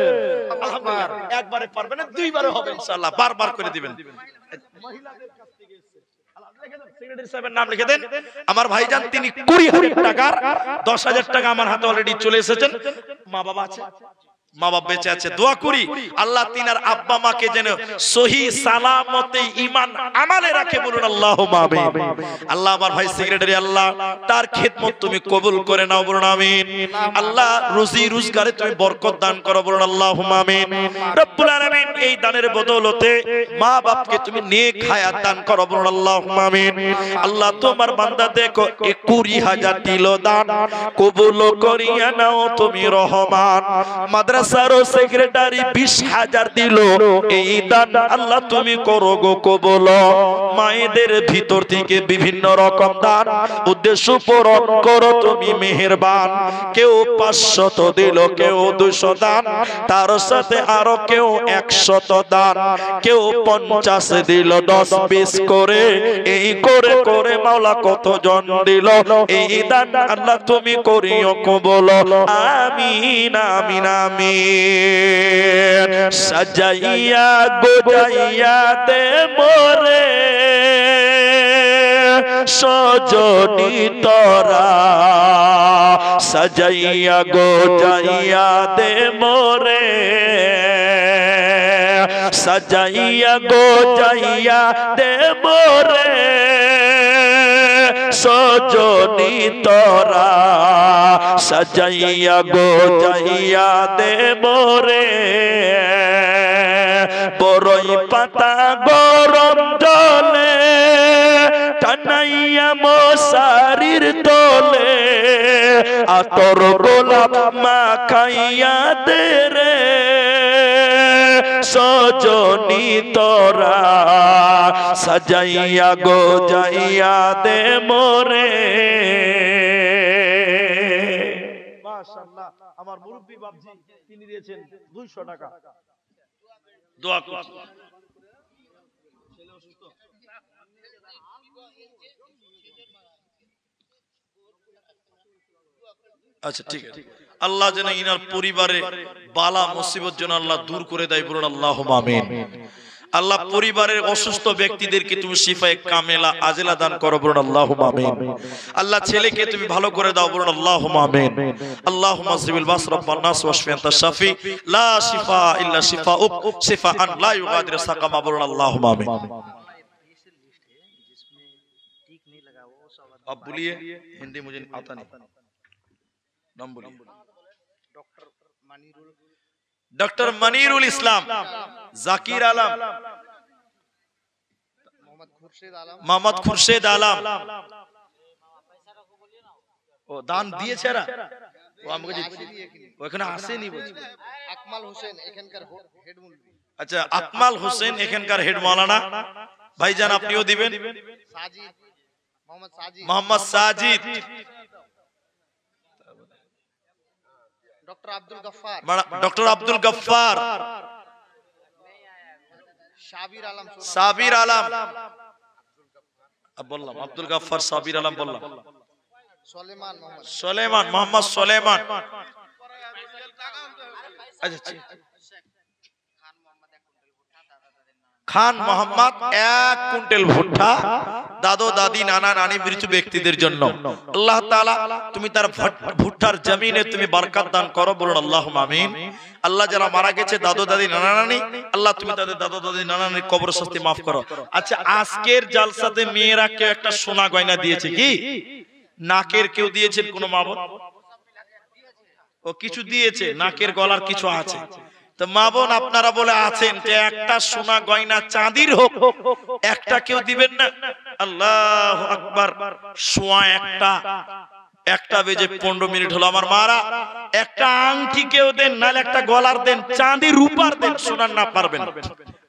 আল্লাহু আকবার একবারে পারবে না দুইবারে হবে ইনশাআল্লাহ বারবার করে দিবেন মহিলাদের সেক্রেটারি সাহেবের নাম লিখে দেন। আমার ভাইজান তিনি 20,000 টাকার 10,000 টাকা আমার হাতে অলরেডি চলে এসেছেন। মা বাবা আছে, মা বাবা বেঁচে আছে, দোয়া করি আল্লাহ তিনার আব্বা মাকে যেন সহি সালামতে ঈমান আমালে রাখে, বলুন আল্লাহুম্মা আমিন। আল্লাহ আমার ভাই সেক্রেটারি আল্লাহ তার খিদমত তুমি কবুল করে নাও, বলুন আমিন। আল্লাহ রুজি রোজগারে তুমি বরকত দান করো, বলুন আল্লাহুম্মা আমিন। রব্বুল আলামিন এই দানের বদৌলতে মা বাপকে তুমি নেক হায়াত দান করো, বলুন আল্লাহুম্মা আমিন। আল্লাহ তোমার বান্দা দেখো 20,000 দিল দান, কবুল করিয়া নাও তুমি রহমান। মাদ্রাসার সেক্রেটারি 20,000 দিল, এই দান আল্লাহ তুমি করো গো কবুল। মায়েদের ভিতর থেকে বিভিন্ন রকম দান উদ্দেশ্য পূরণ করো তুমি মেহেরবান। কেউ 500 দিল, কেউ 200 দান, তার সাথে আরো কেউ 100 দান, কেউ 50 দিল 10-20 করে, এই করে করে মাওলা কতজন দিল, এই দান আল্লাহ তুমি করিও কবুল। আমিন আমিন আমিন। সাজাইয়া গোজাইয়া দে মোরে সজনি তোরা, সাজাইয়া গোজাইয়া দে মোরে, সাজাইয়া গোজাইয়া দে মোরে সজনি তোরা, সাজাইয়া গোজাইয়া দে মোরে। বড়ই পাতা গরম জলে টানাইয়া মশারির তলে, আতর গোলাপ মাখাইয়া দে রে সজনি তোরা, সাজাইয়া গোজাইয়া দে মোরে। মাশাআল্লাহ, আমার মুরব্বি বাপজি তিনি দিয়েছেন 200 টাকা। দোয়া করুন। আচ্ছা ঠিক আছে, আল্লাহ যেন ইনার পরিবারে বালা মুসিবত যেন আল্লাহ দূর করে দেয়, বলুন আল্লাহুম্মা আমিন। আল্লাহ পরিবারের অসুস্থ ব্যক্তিদেরকে তুমি শিফায়ে কামেলা আজেলা দান করো, বলুন আল্লাহুম্মা আমিন। আল্লাহ ছেলেকে তুমি ভালো করে দাও, বলুন আল্লাহুম্মা আমিন। আল্লাহুম্মা আসরিবিল বাস রাব্বান নাস ওয়াশফি আনতা শাফি লা শিফা ইল্লা শিফাউক শিফাআন লা ইউগাদিরু সাকামা, বলুন আল্লাহুম্মা আমিন। आप बोलिए, हिंदी मुझे आता नहीं, नाम बोलिए। डॉक्टर मनीरुल इस्लाम, जाकिर आलम, मोहम्मद खुर्शीद आलम। ও দান দিয়েছে এরা, ও আমাকে ওখানে আসেনি বলছে। আকমাল হোসেন এখানকার হেড মৌলভী। আচ্ছা, আকমাল হোসেন এখানকার হেড মাওলানা ভাইজান, আপনিও দিবেন। সাজিদ, মোহাম্মদ সাজিদ, डॉक्टर अब्दुल गफ्फार, साबिर आलम, अब बोललाम अब्दुल गफ्फार साबिर आलम बोललाम, सुलेमान मोहम्मद सुलेमान। अच्छा, খান মোহাম্মদ 1 কুইন্টাল ভুট্টা দাদু দাদি নানা নানি মৃত ব্যক্তিদের জন্য। আল্লাহ তাআলা তুমি তার ভুট্টার জমিনে তুমি বরকত দান করো, বলুন আল্লাহুম্মা আমিন। আল্লাহ যারা মারা গেছে দাদু দাদি নানা নানি, আল্লাহ তুমি তাদের দাদু দাদি নানা নানির কবর শাস্তি maaf করো। আচ্ছা, আজকের জালসাতে মেয়েরা কেউ একটা সোনা গয়না দিয়েছে কি? নাকের কেউ দিয়েছেন কোন মা বোন? ও কিছু দিয়েছে, নাকের গলার কিছু আছে। তো মা বোন আপনারা বলে আছেন যে একটা সোনা গয়না চাঁদির হোক একটা কেউ দিবেন না? আল্লাহু আকবার। সোয়া একটা বেজে 15 মিনিট হলো। আমার মারা একটা আংটি কেউ দেন, নাহলে একটা গলার দেন, চাঁদি রূপার দেন, সোনার না পারবেন।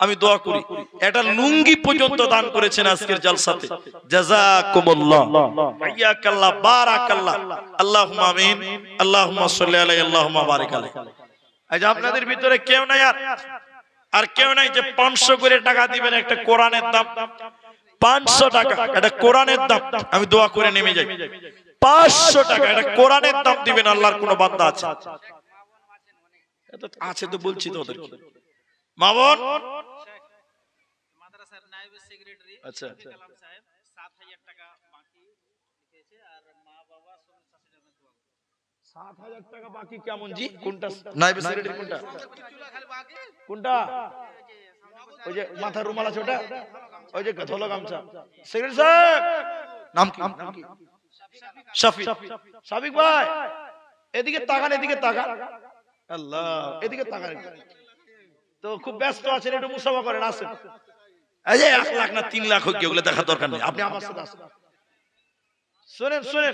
আমি দোয়া করি এটা লুঙ্গি পর্যন্ত দান করেছেন আজকের জালসাতে। জাযাকুমুল্লাহ, হাইয়াকাল্লাহ, বারাকাল্লাহ। আল্লাহুম্মা আমিন, আল্লাহুম্মা সাল্লি আলাইহি, আল্লাহুম্মা বারিক আলাইহি। আজ আপনাদের ভিতরে কেউ নাই আর কেউ নাই যে 500 করে টাকা দিবেন। একটা কোরআনের দাম 500 টাকা, এটা কোরআনের দাম। আমি দোয়া করে নেমে যাই। 500 টাকা এটা কোরআনের দাম দিবেন। আল্লাহর কোন বান্দা আছে? আছে তো বলছি তো ওদেরকে। মা বোন, মাদ্রাসার নায়েব সেক্রেটারি আচ্ছা কালাম সাহেব 7,000 টাকা বাকি লিখেছে আর মা বাবা শরীর শাশুড়ি আমার দোয়া করবে। 7,000 টাকা বাকি কেমন জি? কোনটা নাইবে সেক্রেটারি কোনটা? কোনটা? ওই যে মাথার রুমাল আছে ওটা, ওই যে ধলো গামছা। সেক্রেটারি সাহেব নাম কি? নাম কি? শফিক। শফিক ভাই এদিকে তাকান, এদিকে তাকান। আল্লাহ, এদিকে তাকান। তো খুব ব্যস্ত আছেন, একটু মুসাফা করেন, আসেন। এই যে 1 লাখ না 3 লাখ হোক, এগুলো দেখার দরকার নেই, আপনি আমার সাথে আসেন। শুনেন শুনেন,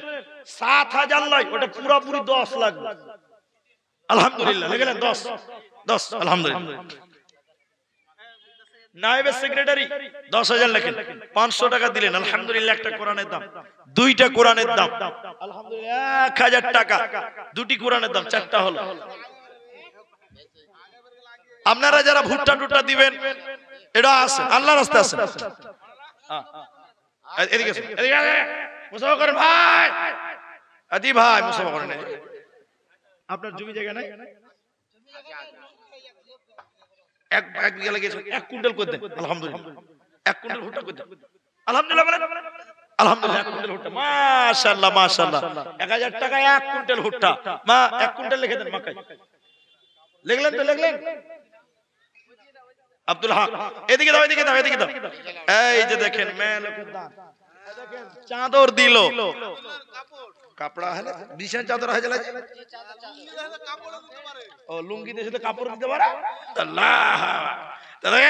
7,000 লয়, ওটা পুরোপুরি 10 লাখ। আলহামদুলিল্লাহ, লিখলেন 10 আলহামদুলিল্লাহ। নায়েবে সেক্রেটারি 10,000 লেখেন, 500 টাকা দিলেন, আলহামদুলিল্লাহ। একটা কোরআনের দাম, 2টা কোরআনের দাম, আলহামদুলিল্লাহ। 1,000 টাকা, 2টি কোরআনের দাম, 4টা হলো। আপনারা যারা ভুট্টা টুট্টা দিবেন, এটা আছে আল্লাহর রাস্তায় আছে। এদিকে মুসাফা করেন ভাই, আদি ভাই মুসাফা করেন। আপনার জমি জায়গা নাই? এক বিঘা লাগিয়েছে, 1 কুইন্টাল করে দেন, আলহামদুলিল্লাহ। 1 কুইন্টাল ভুট্টা করে দেন, আলহামদুলিল্লাহ বলেন। আলহামদুলিল্লাহ, 1 কুইন্টাল ভুট্টা, মাশাআল্লাহ মাশাআল্লাহ। 1,000 টাকা 1 কুইন্টাল ভুট্টা, মা 1 কুইন্টাল লিখে দেন মাকাই। লিখলেন তো? লিখলেন? আব্দুল হক এদিকে দাও, এদিকে দাও, এদিকে দাও। এই যে দেখেন মেয়েলোকের দান, দেখেন চাদর দিল, কাপড়া হলে বিছানা চাদর হয়ে যায়। ও লুঙ্গি দিয়ে সাথে কাপড় দিতে পারে। আল্লাহ, তাহলে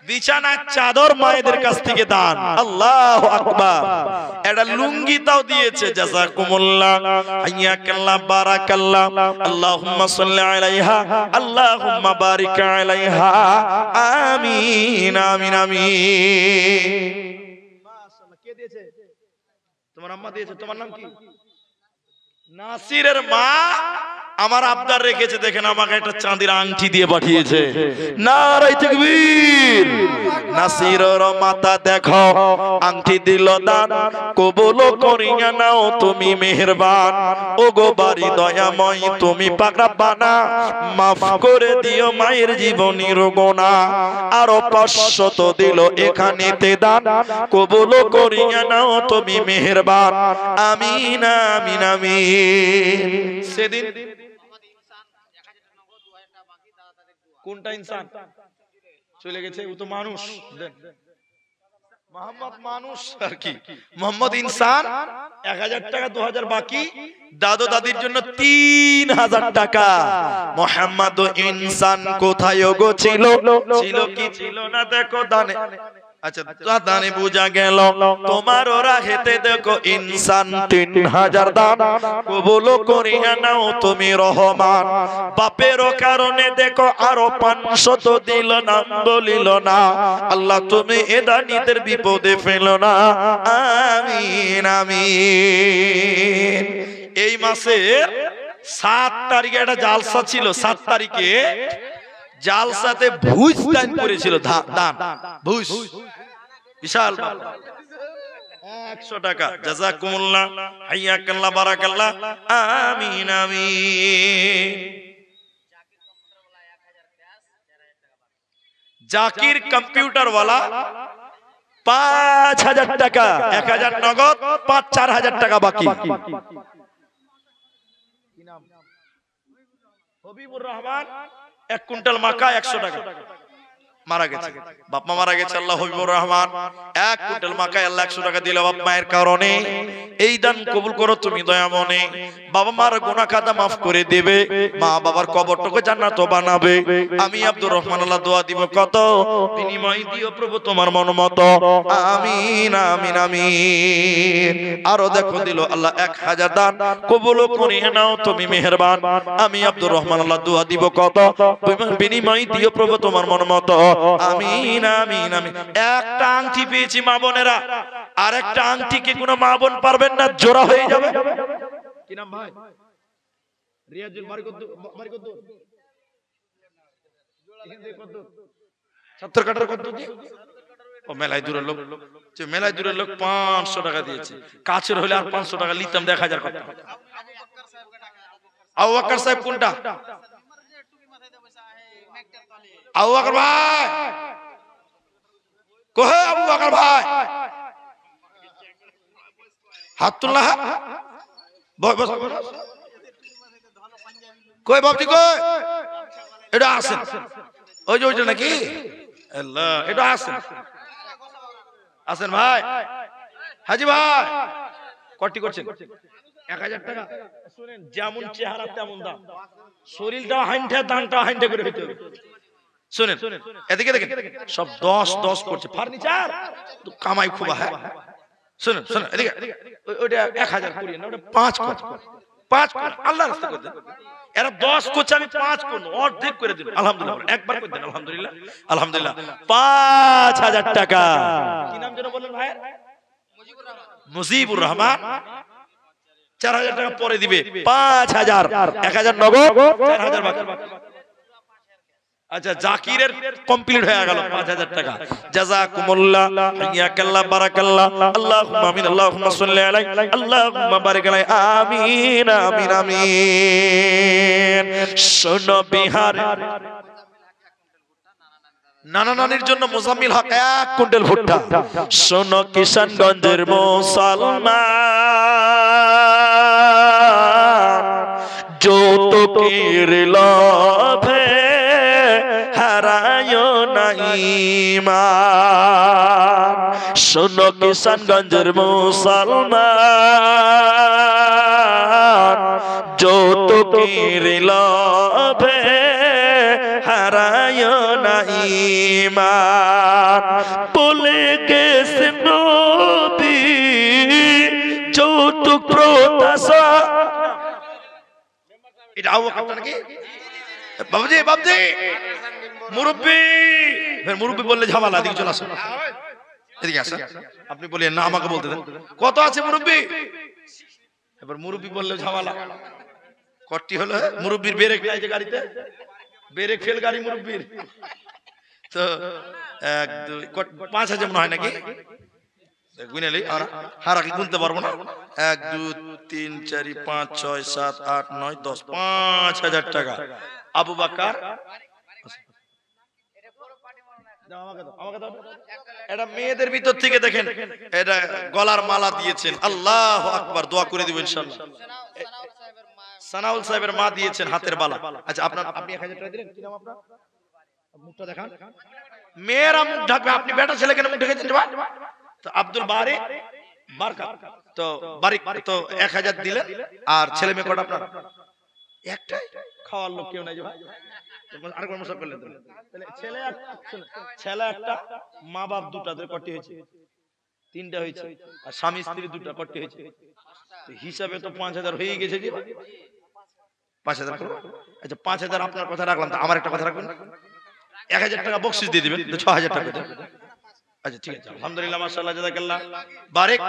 বিছানার চাদর মায়েদের কাছ থেকে দান। আল্লাহু আকবার। এটা লুঙ্গি তাও দিয়েছে, জাযাকুমুল্লাহ, হাইয়াকাল্লাহ, বারাকাল্লাহ, আল্লাহুম্মা সাল্লি আলাইহা, আল্লাহুম্মা বারিক আলাইহা, আমিন আমিন আমিন। মাশাআল্লাহ। কে দিয়েছে? তোমার আম্মা দিয়েছে। তোমার নাম কি? নাসিরের মা আমার আবদার রেখেছে, দেখেন আমাকে একটা চাঁদির আংটি দিয়ে পাঠিয়েছে। নারায়ে তাকবীর। নাসিরের মাতা দেখো আংটি দিল দান, কবুল করিয়া নাও তুমি মেহেরবান। ওগো বাড়ি দয়াময় তুমি পাক রব্বানা, মাফ করে দিও মায়ের জীবনের গুনাহ। আরো 500 দিল এখানেতে দান, কবুল করিয়া নাও তুমি মেহেরবান। আমিন আমিন আমিন। সেদিন কোনটা ইনসান চলে গেছে? ও তো মানুষ। মোহাম্মদ মানুষ আর কি, মোহাম্মদ ইনসান। 1,000 টাকা 2,000 বাকি, দাদু দাদির জন্য 3,000 টাকা। মোহাম্মদ ইনসান কোথায় গো ছিল? ছিল কি ছিল না দেখো দানে। আচ্ছা, দানে বুঝা গেল তোমার ওরা হেতে দেখো ইনসান 3,000 দান, কবুল করিয়া নাও তুমি রহমান। বাপের কারণে দেখো আরো 500 দিল না, বলিল না আল্লাহ তুমি এ দানিদের বিপদে ফেলো না। আমিন আমিন। এই মাসে 7 তারিখে একটা জালসা ছিল। 7 তারিখে জালসাতে ভুজ দান করেছিল, দান ভুজ, বিশাল 100 টাকা। জাযাকুমুল্লাহ, হাইয়াকাল্লাহ, বারাকাল্লাহ, আমিন আমিন। জাকির কম্পিউটার ওয়ালা 5,000 টাকা, 1,000 নগদ, 4,000 টাকা বাকি। হবিবুর রহমান 1 কুইন্টাল মাকা 100 টাকা। মারা গেছে, বাপ মা মারা গেছে। আল্লাহ হবিবুর রহমান 1 কুইন্টাল মাকা আল্লাহ 100 টাকা দিল বাপ মায়ের কারণে। এই দান কবুল করো তুমি দয়ামনে। বাবা মার গুনাহ খাতা মাফ করে দেবে, মা বাবার কবরটাকে জান্নাত বানাবে। আমি আব্দুর রহমান আল্লাহ দোয়া দিব কত, বিনিময় দিও প্রভু তোমার মন মতো। আমিন আমিন আমিন। আরো দেখো দিল আল্লাহ 1,000 দান, কবুল করিয়ে নাও তুমি মেহেরবান। আমি আব্দুর রহমান আল্লাহ দোয়া দিব কত, বিনিময় দিও প্রভু তোমার মন মতো। আমিন আমিন আমিন। একটা আংটি পেয়েছি মা বোনেরা, আর একটা আংটি কি কোনো মা বোন পারবেন না? জোড়া হয়ে যাবে। কি নাম ভাই? রিয়াজুল মারিকদ্দু, মারিকদ্দু এখান থেকে কত 70 কাটার কত দি? ও মেলায় দূরের লোক, যে মেলায় দূরের লোক 500 টাকা দিয়েছে। কাছের হলে আর 500 টাকা লিতাম, 1000 টাকা। আবু বকর সাহেব কোনটা? আবু বকর ভাই কোহে আবু বকর ভাই হাত তুলনা বস কই বাপজি কই এটা আসেন ওই যে ওইটা নাকি আল্লাহ এটা আসেন আসেন ভাই হাজি ভাই কটি করছেন 1000 টাকা শুনেন যেমন চেহারা তেমন দাম শরীরটা হাইন্ডা দানটা হাইন্ডা করে হইতে হবে শুনেন এদিকে দেখেন সব 10 করছে ফার্নিচার তো কামাই খুব হয় শুনেন শুনেন এদিকে ওইটা 1000 করি না ওটা 5 কর আল্লাহর রাস্তা করে দেন এরা 10 করছে আমি 5 করব অর্ধেক করে দিন আলহামদুলিল্লাহ একবার করে দেন আলহামদুলিল্লাহ আলহামদুলিল্লাহ 5000 টাকা কি নাম যেন বললেন ভাই মুজিবুর রহমান 4000 টাকা পরে দিবে 5000 1000 নগদ 4000 বাকি আচ্ছা জাকিরের কমপ্লিট হয়ে গেল 5000 টাকা জাযাকুমুল্লাহ হাইয়াকাল্লাহ বারাকাল্লাহ আল্লাহুম্মা আমিন আল্লাহুম্মা সাল্লি আলাইহি আল্লাহুম্মা বারিক আলাইহি আমিন আমিন আমিন শোনো বিহার নানা নানির জন্য মুজাম্মিল হক 1 কুইন্টাল ভুট্টা শোনো কিশনগঞ্জের মুসলমান যৌতুকের লোভে হারায়ো না ঈমান শোনো কিশনগঞ্জের মুসলমান যৌতুকের লোভে হারায়ো না ঈমান বলে গেছে নবী যৌতুক প্রত্যাশা এটা আবু বকর নাকি বাবুজি বাবজি মুরব্বি বললে ঝামেলা এদিকে চলে আসুন এদিকে আসেন আপনি বলেন না আমাকে বলতে দেন কত আছে মুরব্বি এবার মুরব্বি বললে ঝামেলা কটি হলো মুরব্বির ব্রেক নাই যে গাড়িতে ব্রেক ফেল গাড়ি মুরব্বির তো 1 2 5000 মনে হয় নাকি গুনেলি আর হারাকি গুনতে পারবো না 1 2 3 4 5 6 7 8 9 10 5000 টাকা আবু বকর এটা মেয়েদের ভিতর থেকে দেখেন এটা গলার মালা দিয়েছেন আল্লাহু আকবার দোয়া করে দিব ইনশাআল্লাহ সানাউল সাহেবের মা দিয়েছেন হাতের বালা আচ্ছা আপনি 1000 টাকা দিলেন কি নাম আপনার মুখটা দেখান মেয়েরা মুখ ঢাকবে আপনি বেটা ছেলে কেন মুখ ঢেকে দিতে ভাই তো আব্দুল বারিক বারকাত তো বারিক তো 1000 দিলেন আর ছেলে মেয়ে কত আপনার একটাই খাওয়ার লোক কেউ নাই যে ভাই আরেকবার মশা করলেন তাহলে ছেলে একটা মা বাপ দুটাদের কটি হয়েছে 3টা হয়েছে আর স্বামী স্ত্রী 2টা কটি হয়েছে তো হিসাবে তো 5000 হয়ে গেছে কি 5000 করব আচ্ছা 5000 আপনার কথা রাখলাম তো আমার একটা কথা রাখবেন 1000 টাকা বকশিশ দিয়ে দিবেন তো 6000 টাকা দেন আচ্ছা ঠিক আছে আলহামদুলিল্লাহ মাশাআল্লাহ জাযাকাল্লাহ বারিক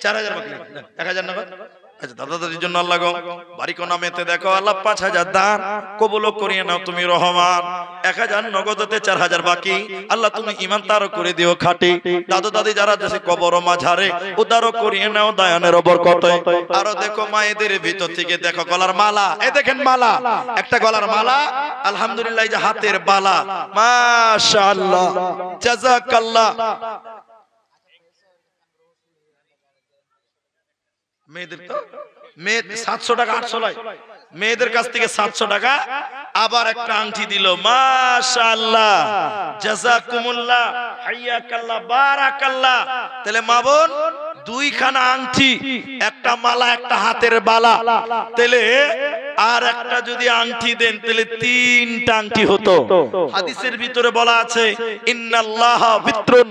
4000 বাকি 1000 নগদ আচ্ছা দাদা দাদির জন্য আল্লাহ গো বারিক নামেতে দেখো আল্লাহ 5000 দান কবুল করিয়ে নাও তুমি রহমান 1000 নগদতে 4000 বাকি আল্লাহ তুমি ঈমান তার করে দিও খাঁটি দাদা দাদি যারা দেশে কবর মাঝারে উদারও করিয়ে নাও দায়ানের বরকতে আর দেখো মায়েদের ভিতর থেকে দেখো গলার মালা এই দেখেন মালা একটা গলার মালা আলহামদুলিল্লাহ এই যে হাতের বালা মাশাআল্লাহ জাযাকাল্লাহ মেয়েদের তো মেয়ে 700 টাকা 800 লয় মেয়েদের কাছ থেকে 700 টাকা আবার একটা আংটি দিল মাশাআল্লাহ জাযাকুমুল্লাহ হাইয়াকাল্লাহ বারাকাল্লাহ তাহলে মা বোন 2 খানা আংটি একটা মালা একটা হাতের বালা তাহলে আর একটা যদি আংটি দেন তাহলে 3টা আংটি হতো হাদিসের ভিতরে বলা আছে ইন্নাল্লাহা বিত্রুন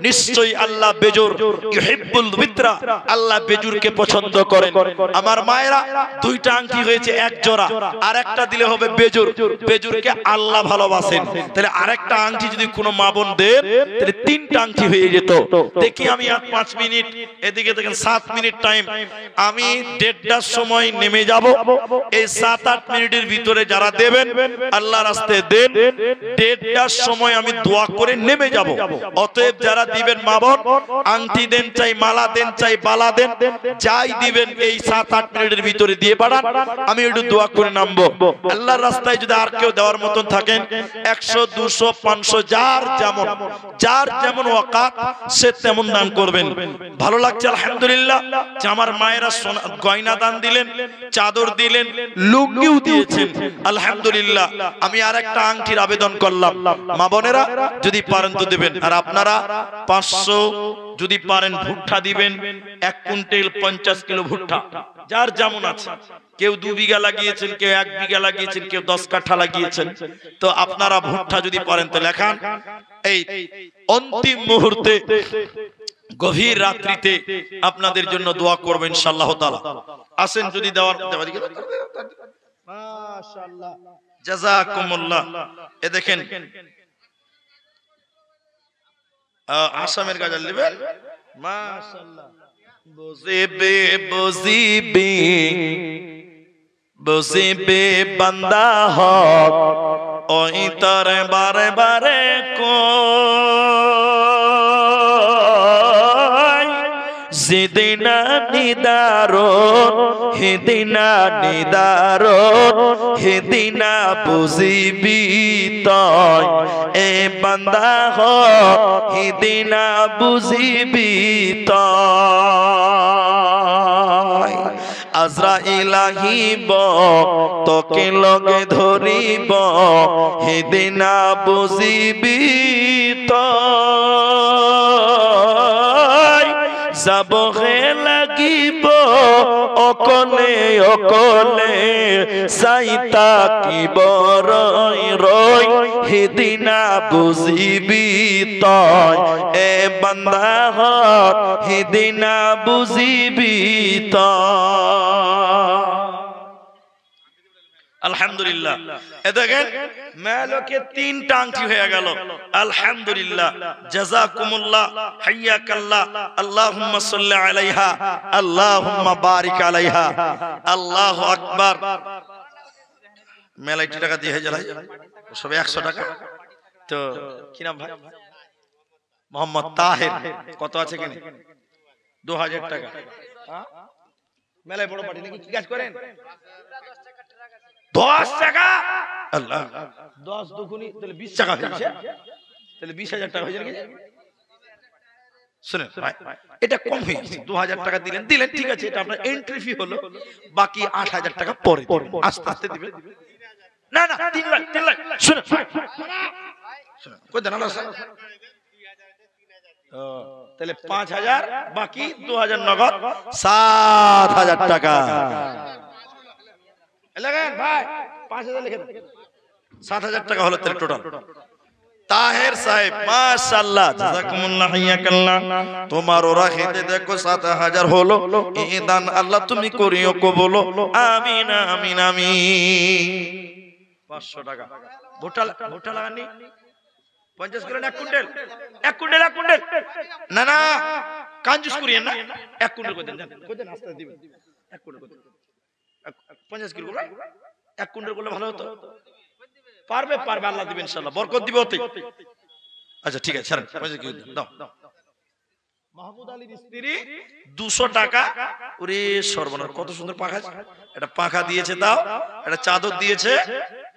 নিশ্চয়ই আল্লাহ বেজুর ইউহিব্বুল বিত্রা আল্লাহ বেজুরকে পছন্দ করেন আমার মায়েরা 2টা আংটি হয়েছে এক জোড়া আর একটা দিলে হবে বেজুর বেজুরকে আল্লাহ ভালোবাসেন তাহলে আরেকটা আংটি যদি কোনো মা বোন দেন তাহলে 3টা আংটি হয়ে যেত দেখি আমি আর 5 মিনিট এদিকে দেখেন 7 মিনিট টাইম আমি 1:30টার সময় নেমে যাব এই 7-8 মিনিটের ভিতরে যারা দেবেন আল্লাহর রাস্তায় দেন, 1:30টার সময় আমি দোয়া করে নেমে যাব। অতএব যারা দিবেন মা বোন, আংটি দেন চাই মালা দেন চাই বালা দেন, যাই দিবেন এই 7-8 মিনিটের ভিতরে দিয়ে পাঠান, আমি একটু দোয়া করে নামবো। আল্লাহর রাস্তায় যদি আর কেউ দেওয়ার মতন থাকেন 100 200 500 যার যেমন ওয়াকাত সে তেমন দান করবেন। ভালো লাগছে আলহামদুলিল্লাহ যে আমার মায়েরা গয়না দান দিলেন, চাদর দিলেন, লুঙ্গিও দিয়েছেন আলহামদুলিল্লাহ। আমি আর একটা আংটির আবেদন করলাম, মা বোনেরা যদি পারেন তো দেবেন। আর আপনারা 500 যদি পারেন ভুট্টা দিবেন, 1 কুইন্টাল 50 কিলো ভুট্টা, যার যেমন আছে। কেউ 2 বিঘা লাগিয়েছেন, কেউ 1 বিঘা লাগিয়েছেন, কেউ 10 কাঠা লাগিয়েছেন। তো আপনারা ভুট্টা যদি পারেন তো লেখান। এই অন্তিম মুহূর্তে গভীর রাত্রিতে আপনাদের জন্য দোয়া করব ইনশাআল্লাহ তাআলা। আসেন যদি দেওয়ার মাশাআল্লাহ জাযাকুমুল্লাহ। এ দেখেন আসামের গাজাল নেবেন মাশাআল্লাহ। বুঝিবে বান্দা হক ওই তার বারে বারে কই, যেদিনা নিদারুন হেদিনা নিদারুন হেদিনা বুঝিবি তয়, এ বান্দা হক হেদিনা বুঝিবি তয়। আজরাইল আহিব তোকে লগে ধরিব, হেদিনা বুঝিবি তয়। যাব হে লাগিব অকলে অকলে, চাইতা কি বরই রই, হেদিনা বুঝিবি তয়, এ বান্দা হক হেদিনা বুঝিবি তয়। আলহামদুলিল্লাহ। এ দেখেন মেলোকে 3টা আংটি হয়ে গেল আলহামদুলিল্লাহ। জাযাকুমুল্লাহ, হাইয়াকাল্লাহ, আল্লাহুম্মা সাল্লি আলাইহা, আল্লাহুম্মা বারিক আলাইহা। আল্লাহু আকবার। মেলায় টাকা দিয়ে জ্বালাই সব 100 টাকা। তো কি নাম ভাই? মোহাম্মদ তাহের। কত আছে কিনে? 2000 টাকা। মেলায় বড় পার্টি নাকি? কি কাজ করেন? 10 টাকা। আল্লাহ, 10 দুগুনি তাহলে 20 টাকা হয়েছে, তাহলে 20,000 টাকা হয়ে যাবে। শুনেন ভাই, এটা কম হয়ে গেছে। 2000 টাকা দিলেন ঠিক আছে, এটা আপনার এন্ট্রি ফি হলো। বাকি 8000 টাকা পরে দিবেন, আস্তে আস্তে দিবেন। না 3 লাখ শুনেন কই দেন আল্লাহ। তাহলে 5000 বাকি 2000 নগদ 7000 টাকা। লাগেন ভাই 5000 লিখে দেন, 7000 টাকা হলো তাহলে টোটাল। তাহের সাহেব মাশাআল্লাহ, জাযাকুমুল্লাহ, হাইয়াকাল্লাহ। তোমার ওরা খেতে দেখো 7000 হলো। এই দান আল্লাহ তুমি করিও কবুল, আমিন আমিন আমিন। 500 টাকা ভুট্টা লাগানি 50 কিলো 1 কুইন্টাল 1 কুইন্টাল 1 কুইন্টাল। না কাঞ্জুস করিয়েন না, 1 কুইন্টাল করে দেন, কই দেন আস্তে দিবেন। 1 কুইন্টাল করে দেন, 50 কিলো 1 কুইন্টাল করলে ভালো হতো। পারবে আল্লাহ দিবেন ইনশাআল্লাহ, বরকত দিবে ওতে। আচ্ছা ঠিক আছে, ছাড়েন 50 কিলো দাও। মাহমুদ আলীর স্ত্রী 200 টাকা। ওরে সর্বনাশ, কত সুন্দর পাখা। এটা পাখা দিয়েছে, দাও। এটা চাদর দিয়েছে,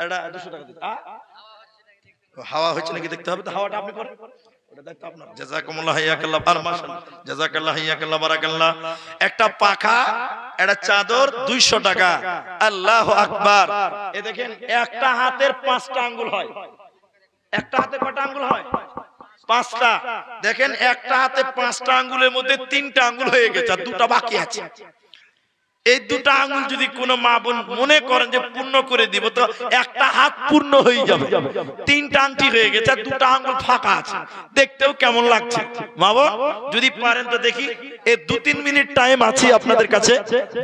এটা 200 টাকা দিয়েছে। হাওয়া হচ্ছে নাকি দেখতে হবে, তো হাওয়াটা আপনি করেন, ওটা দায়িত্ব আপনার। জাযাকুমুল্লাহ, হাইয়াকাল্লাহ, মাশাআল্লাহ, জাযাকাল্লাহ, হাইয়াকাল্লাহ, বারাকাল্লাহ। একটা পাখা, একটা চাদর 200 টাকা। আল্লাহু আকবার। এ দেখেন একটা হাতের 5টা আঙ্গুল হয়। একটা হাতে কয়টা আঙ্গুল হয়? 5টা। দেখেন একটা হাতে 5টা আঙ্গুলের মধ্যে 3টা আঙ্গুল হয়ে গেছে, আর 2টা বাকি আছে। এই 2টা আঙ্গুল যদি কোনো মা বোন মনে করেন যে পূর্ণ করে দিব, তো একটা হাত পূর্ণ হয়ে যাবে। 3টা আংটি হয়ে গেছে, আর 2টা আঙ্গুল ফাঁকা আছে। দেখতেও কেমন লাগছে মা বোন? যদি পারেন তো দেখি, এই 2-3 মিনিট টাইম আছে আপনাদের কাছে,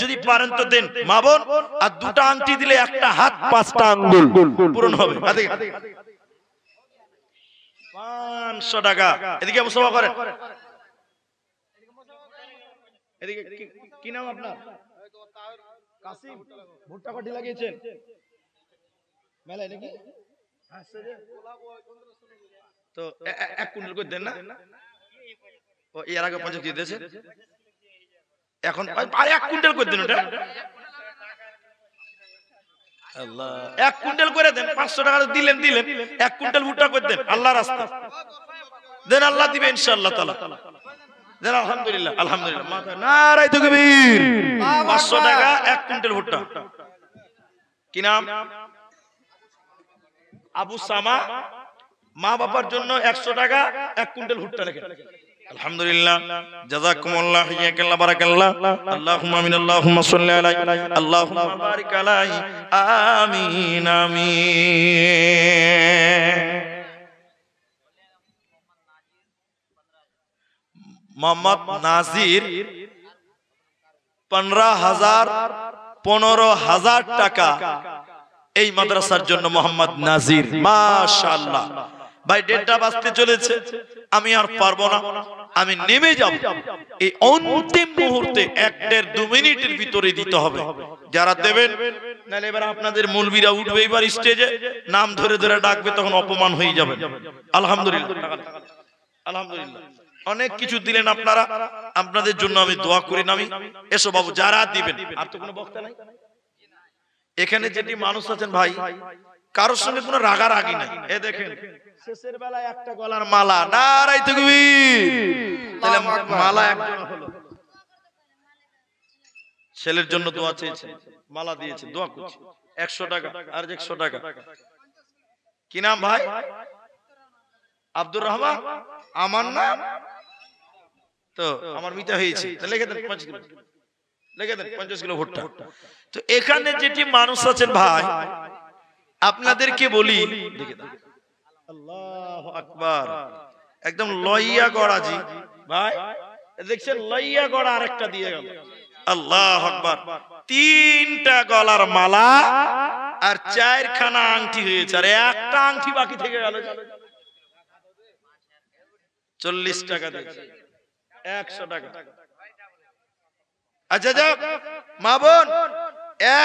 যদি পারেন তো দেন মা বোন। আর 2টা আংটি দিলে একটা হাত 5টা আঙ্গুল পূরণ হবে। 500 টাকা। এদিকে মুসাফা করেন। এদিকে কি নাম আপনার? কাসিম ভুট্টা কটি লাগিয়েছেন মেলায় নাকি? তো 1 কুইন্টাল করে দেন না? ও এর আগে 50 দিয়ে দিয়েছে, এখন আর 1 কুইন্টাল করে দেন। ওটা আল্লাহ 1 কুইন্টাল করে দেন, 500 টাকা দিলেন 1 কুইন্টাল ভুট্টা করে দেন, আল্লাহর রাস্তা দেন, আল্লাহ দিবে ইনশাআল্লাহ তাআলা। দেন আলহামদুলিল্লাহ, আলহামদুলিল্লাহ, মাথা নারায়ে তাকবীর। 500 টাকা 1 কুইন্টাল ভুট্টা। কি নাম? আবু সামা। মা বাবার জন্য 100 টাকা 1 কুইন্টাল ভুট্টা লেখেন। আলহামদুলিল্লাহ, জাযাকুমুল্লাহ, হিয়াকাল্লাহ, বারাকাল্লাহ, আল্লাহুম্মা আমিন, আল্লাহুম্মা সাল্লি আলাইহি, আল্লাহুম্মা বারিক আলাইহি, আমিন আমিন। মোহাম্মদ নাজির 15,000 টাকা এই মাদ্রাসার জন্য। মোহাম্মদ নাজির, মাশাআল্লাহ। ভাই 1:30 বাজতে চলেছে, আমি আর পারবো না, আমি নেমে যাব। এই অন্তিম মুহূর্তে 1-1.5-2 মিনিটের ভিতরে দিতে হবে। যারা দেবেন, নাহলে এবার আপনাদের মৌলবীরা উঠবে এবার স্টেজে, নাম ধরে ধরে ডাকবে, তখন অপমান হয়ে যাবে। আলহামদুলিল্লাহ, আলহামদুলিল্লাহ, অনেক কিছু দিলেন আপনারা, আপনাদের জন্য আমি দোয়া করি। নামি এসো বাবু, যারা দিবেন। আর তো কোনো বক্তা নাই এখানে। যেটি মানুষ আছেন ভাই, কারোর সঙ্গে কোনো রাগারাগি নাই। এ দেখেন শেষের বেলায় একটা গলার মালা, নারায়ে তাকবীর। তাহলে মালা একজন হলো। ছেলের জন্য দোয়া চেয়েছে, মালা দিয়েছে, দোয়া করছি। 100 টাকা আর 100 টাকা। কি নাম ভাই? আব্দুর রহমান। আমার নাম তো আমার মিতা হয়েছে, লিখে দেন 5 কিলো, লিখে দেন 50 কিলো ভুট্টা। তো এখানে যেটি মানুষ আছেন ভাই, আপনাদেরকে বলি, আল্লাহু আকবার, একদম লইয়া গড়াজি ভাই, দেখছেন লইয়া গড়া আরেকটা দিয়ে গেল। আল্লাহু আকবার, 3টা গলার মালা আর 4খানা আংটি হয়েছে, আর একটা আংটি বাকি থেকে গেল। 40 টাকা দিয়েছে, 100 টাকা। আচ্ছা যাও মা বোন,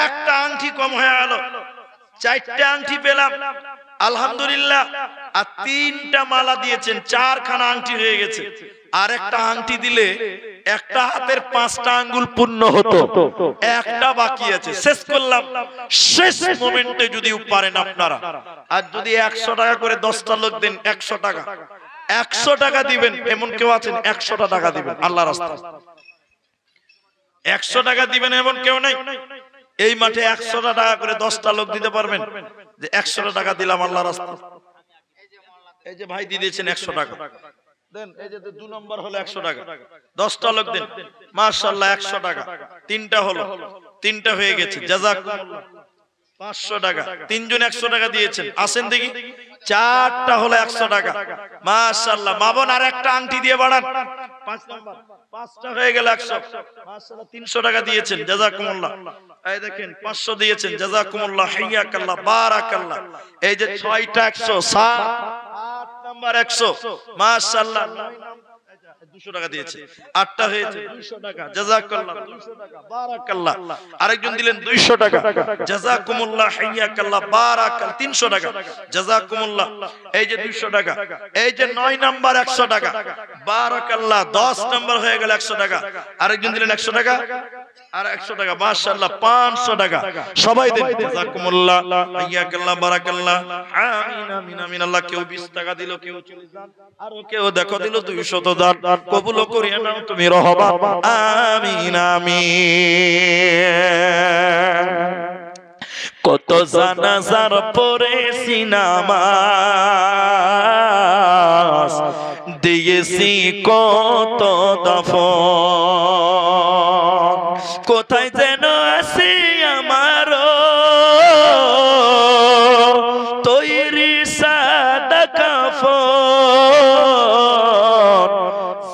একটা আংটি কম হয়ে গেল, 4টা আংটি পেলাম, আলহামদুলিল্লাহ। আর 3টা মালা দিয়েছেন, 4খানা আংটি হয়ে গেছে। আর একটা আংটি দিলে একটা হাতের 5টা আঙ্গুল পূর্ণ হতো, একটা বাকি আছে। শেষ করলাম, শেষ মোমেন্টে যদি পারেন আপনারা, আর যদি 100 টাকা করে 10টা লোক দেন, 100 টাকা 100 টাকা দিবেন। এমন কেউ আছেন 100টা টাকা দিবেন আল্লাহর রাস্তায়? 100 টাকা দিবেন এমন কেউ নাই? এই মাঠে 100টা টাকা করে 10টা লোক দিতে পারবেন? যে 100টা টাকা দিলাম আল্লাহর রাস্তায়। এই যে ভাই দিয়ে দিয়েছেন 100 টাকা দেন। এই যে 2 নম্বর হলো 100 টাকা, 10টা লোক দেন, মাশাআল্লাহ 100 টাকা। 3টা হলো, 3টা হয়ে গেছে, জাযাকুমুল্লাহ। 500 টাকা, 3 জন 100 টাকা দিয়েছেন। আসেন দেখি, 4টা হলো 100 টাকা, মাশাআল্লাহ। মা বোন আর একটা আংটি দিয়ে বাড়ান, 5 নম্বর, 5টা হয়ে গেল 100, মাশাআল্লাহ। 300 টাকা দিয়েছেন, জাযাকুমুল্লাহ। এই দেখেন 500 দিয়েছেন, জাযাকুমুল্লাহ, হিয়াকাল্লাহ, বারাকাল্লাহ। এই যে 6টা 100, 7 8 নাম্বার 100, মাশাআল্লাহ। 200 টাকা দিয়েছে, 8টা হয়েছে 200 টাকা, জাযাকাল্লাহ, 200 টাকা, বারাকাল্লাহ। আরেকজন দিলেন 200 টাকা, জাযাকুমুল্লাহ, হিয়াকাল্লাহ, বারাকাল্লাহ। 300 টাকা, জাযাকুমুল্লাহ। এই যে 200 টাকা। এই যে 9 নাম্বার 100 টাকা, বারাকাল্লাহ। 10 নাম্বার হয়ে গেল 100 টাকা। আরেকজন দিলেন 100 টাকা আর 100 টাকা, মাশাআল্লাহ। 500 টাকা সবাই দেন, জাযাকুমুল্লাহ, হিয়াকাল্লাহ, বারাকাল্লাহ, আমিন আমিন আমিন। আল্লাহ কেউ 20 টাকা দিল, কেউ 40 দান, আর কেউ দেখো দিল 200 দান। কবুল করিয়া নাও তুমি রহবা, আমিন আমিন। কত জানাজার পড়েছি নামাজ, দিয়েছি কত দাফন, কোথায় যেন আছে আমার তৈরি সাদা কাফন,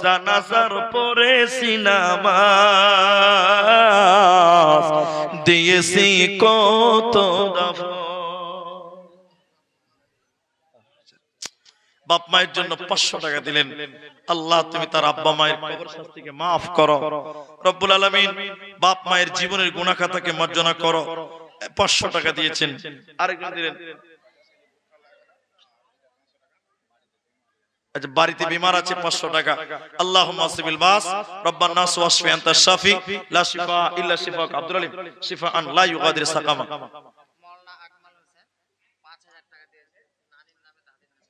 জানাজার পড়েছি নামাজ, দিয়েছি কত দাফন। বাপ মায়ের জন্য 500 টাকা দিলেন, আল্লাহ তুমি তার আব্বা মায়ের কবর শাস্তিকে মাফ করো রব্বুল আলামিন। বাপ মায়ের জীবনের গুনাহ খাতাকে মার্জনা করো। 500 টাকা দিয়েছেন। আরেকজন দিলেন, আচ্ছা বাড়িতে বিমার আছে 500 টাকা। আল্লাহুম্মা আসবিল বাস রব্বান নাস ওয়াশফি আনতা শাফি লা শিফা ইল্লা শিফাক। আব্দুল আলিম শিফাআন লা ইউগাদির সাকামা। মওলানা আকমাল হোসেন 5000 টাকা দিয়েছে নানির নামে দাদির নামে।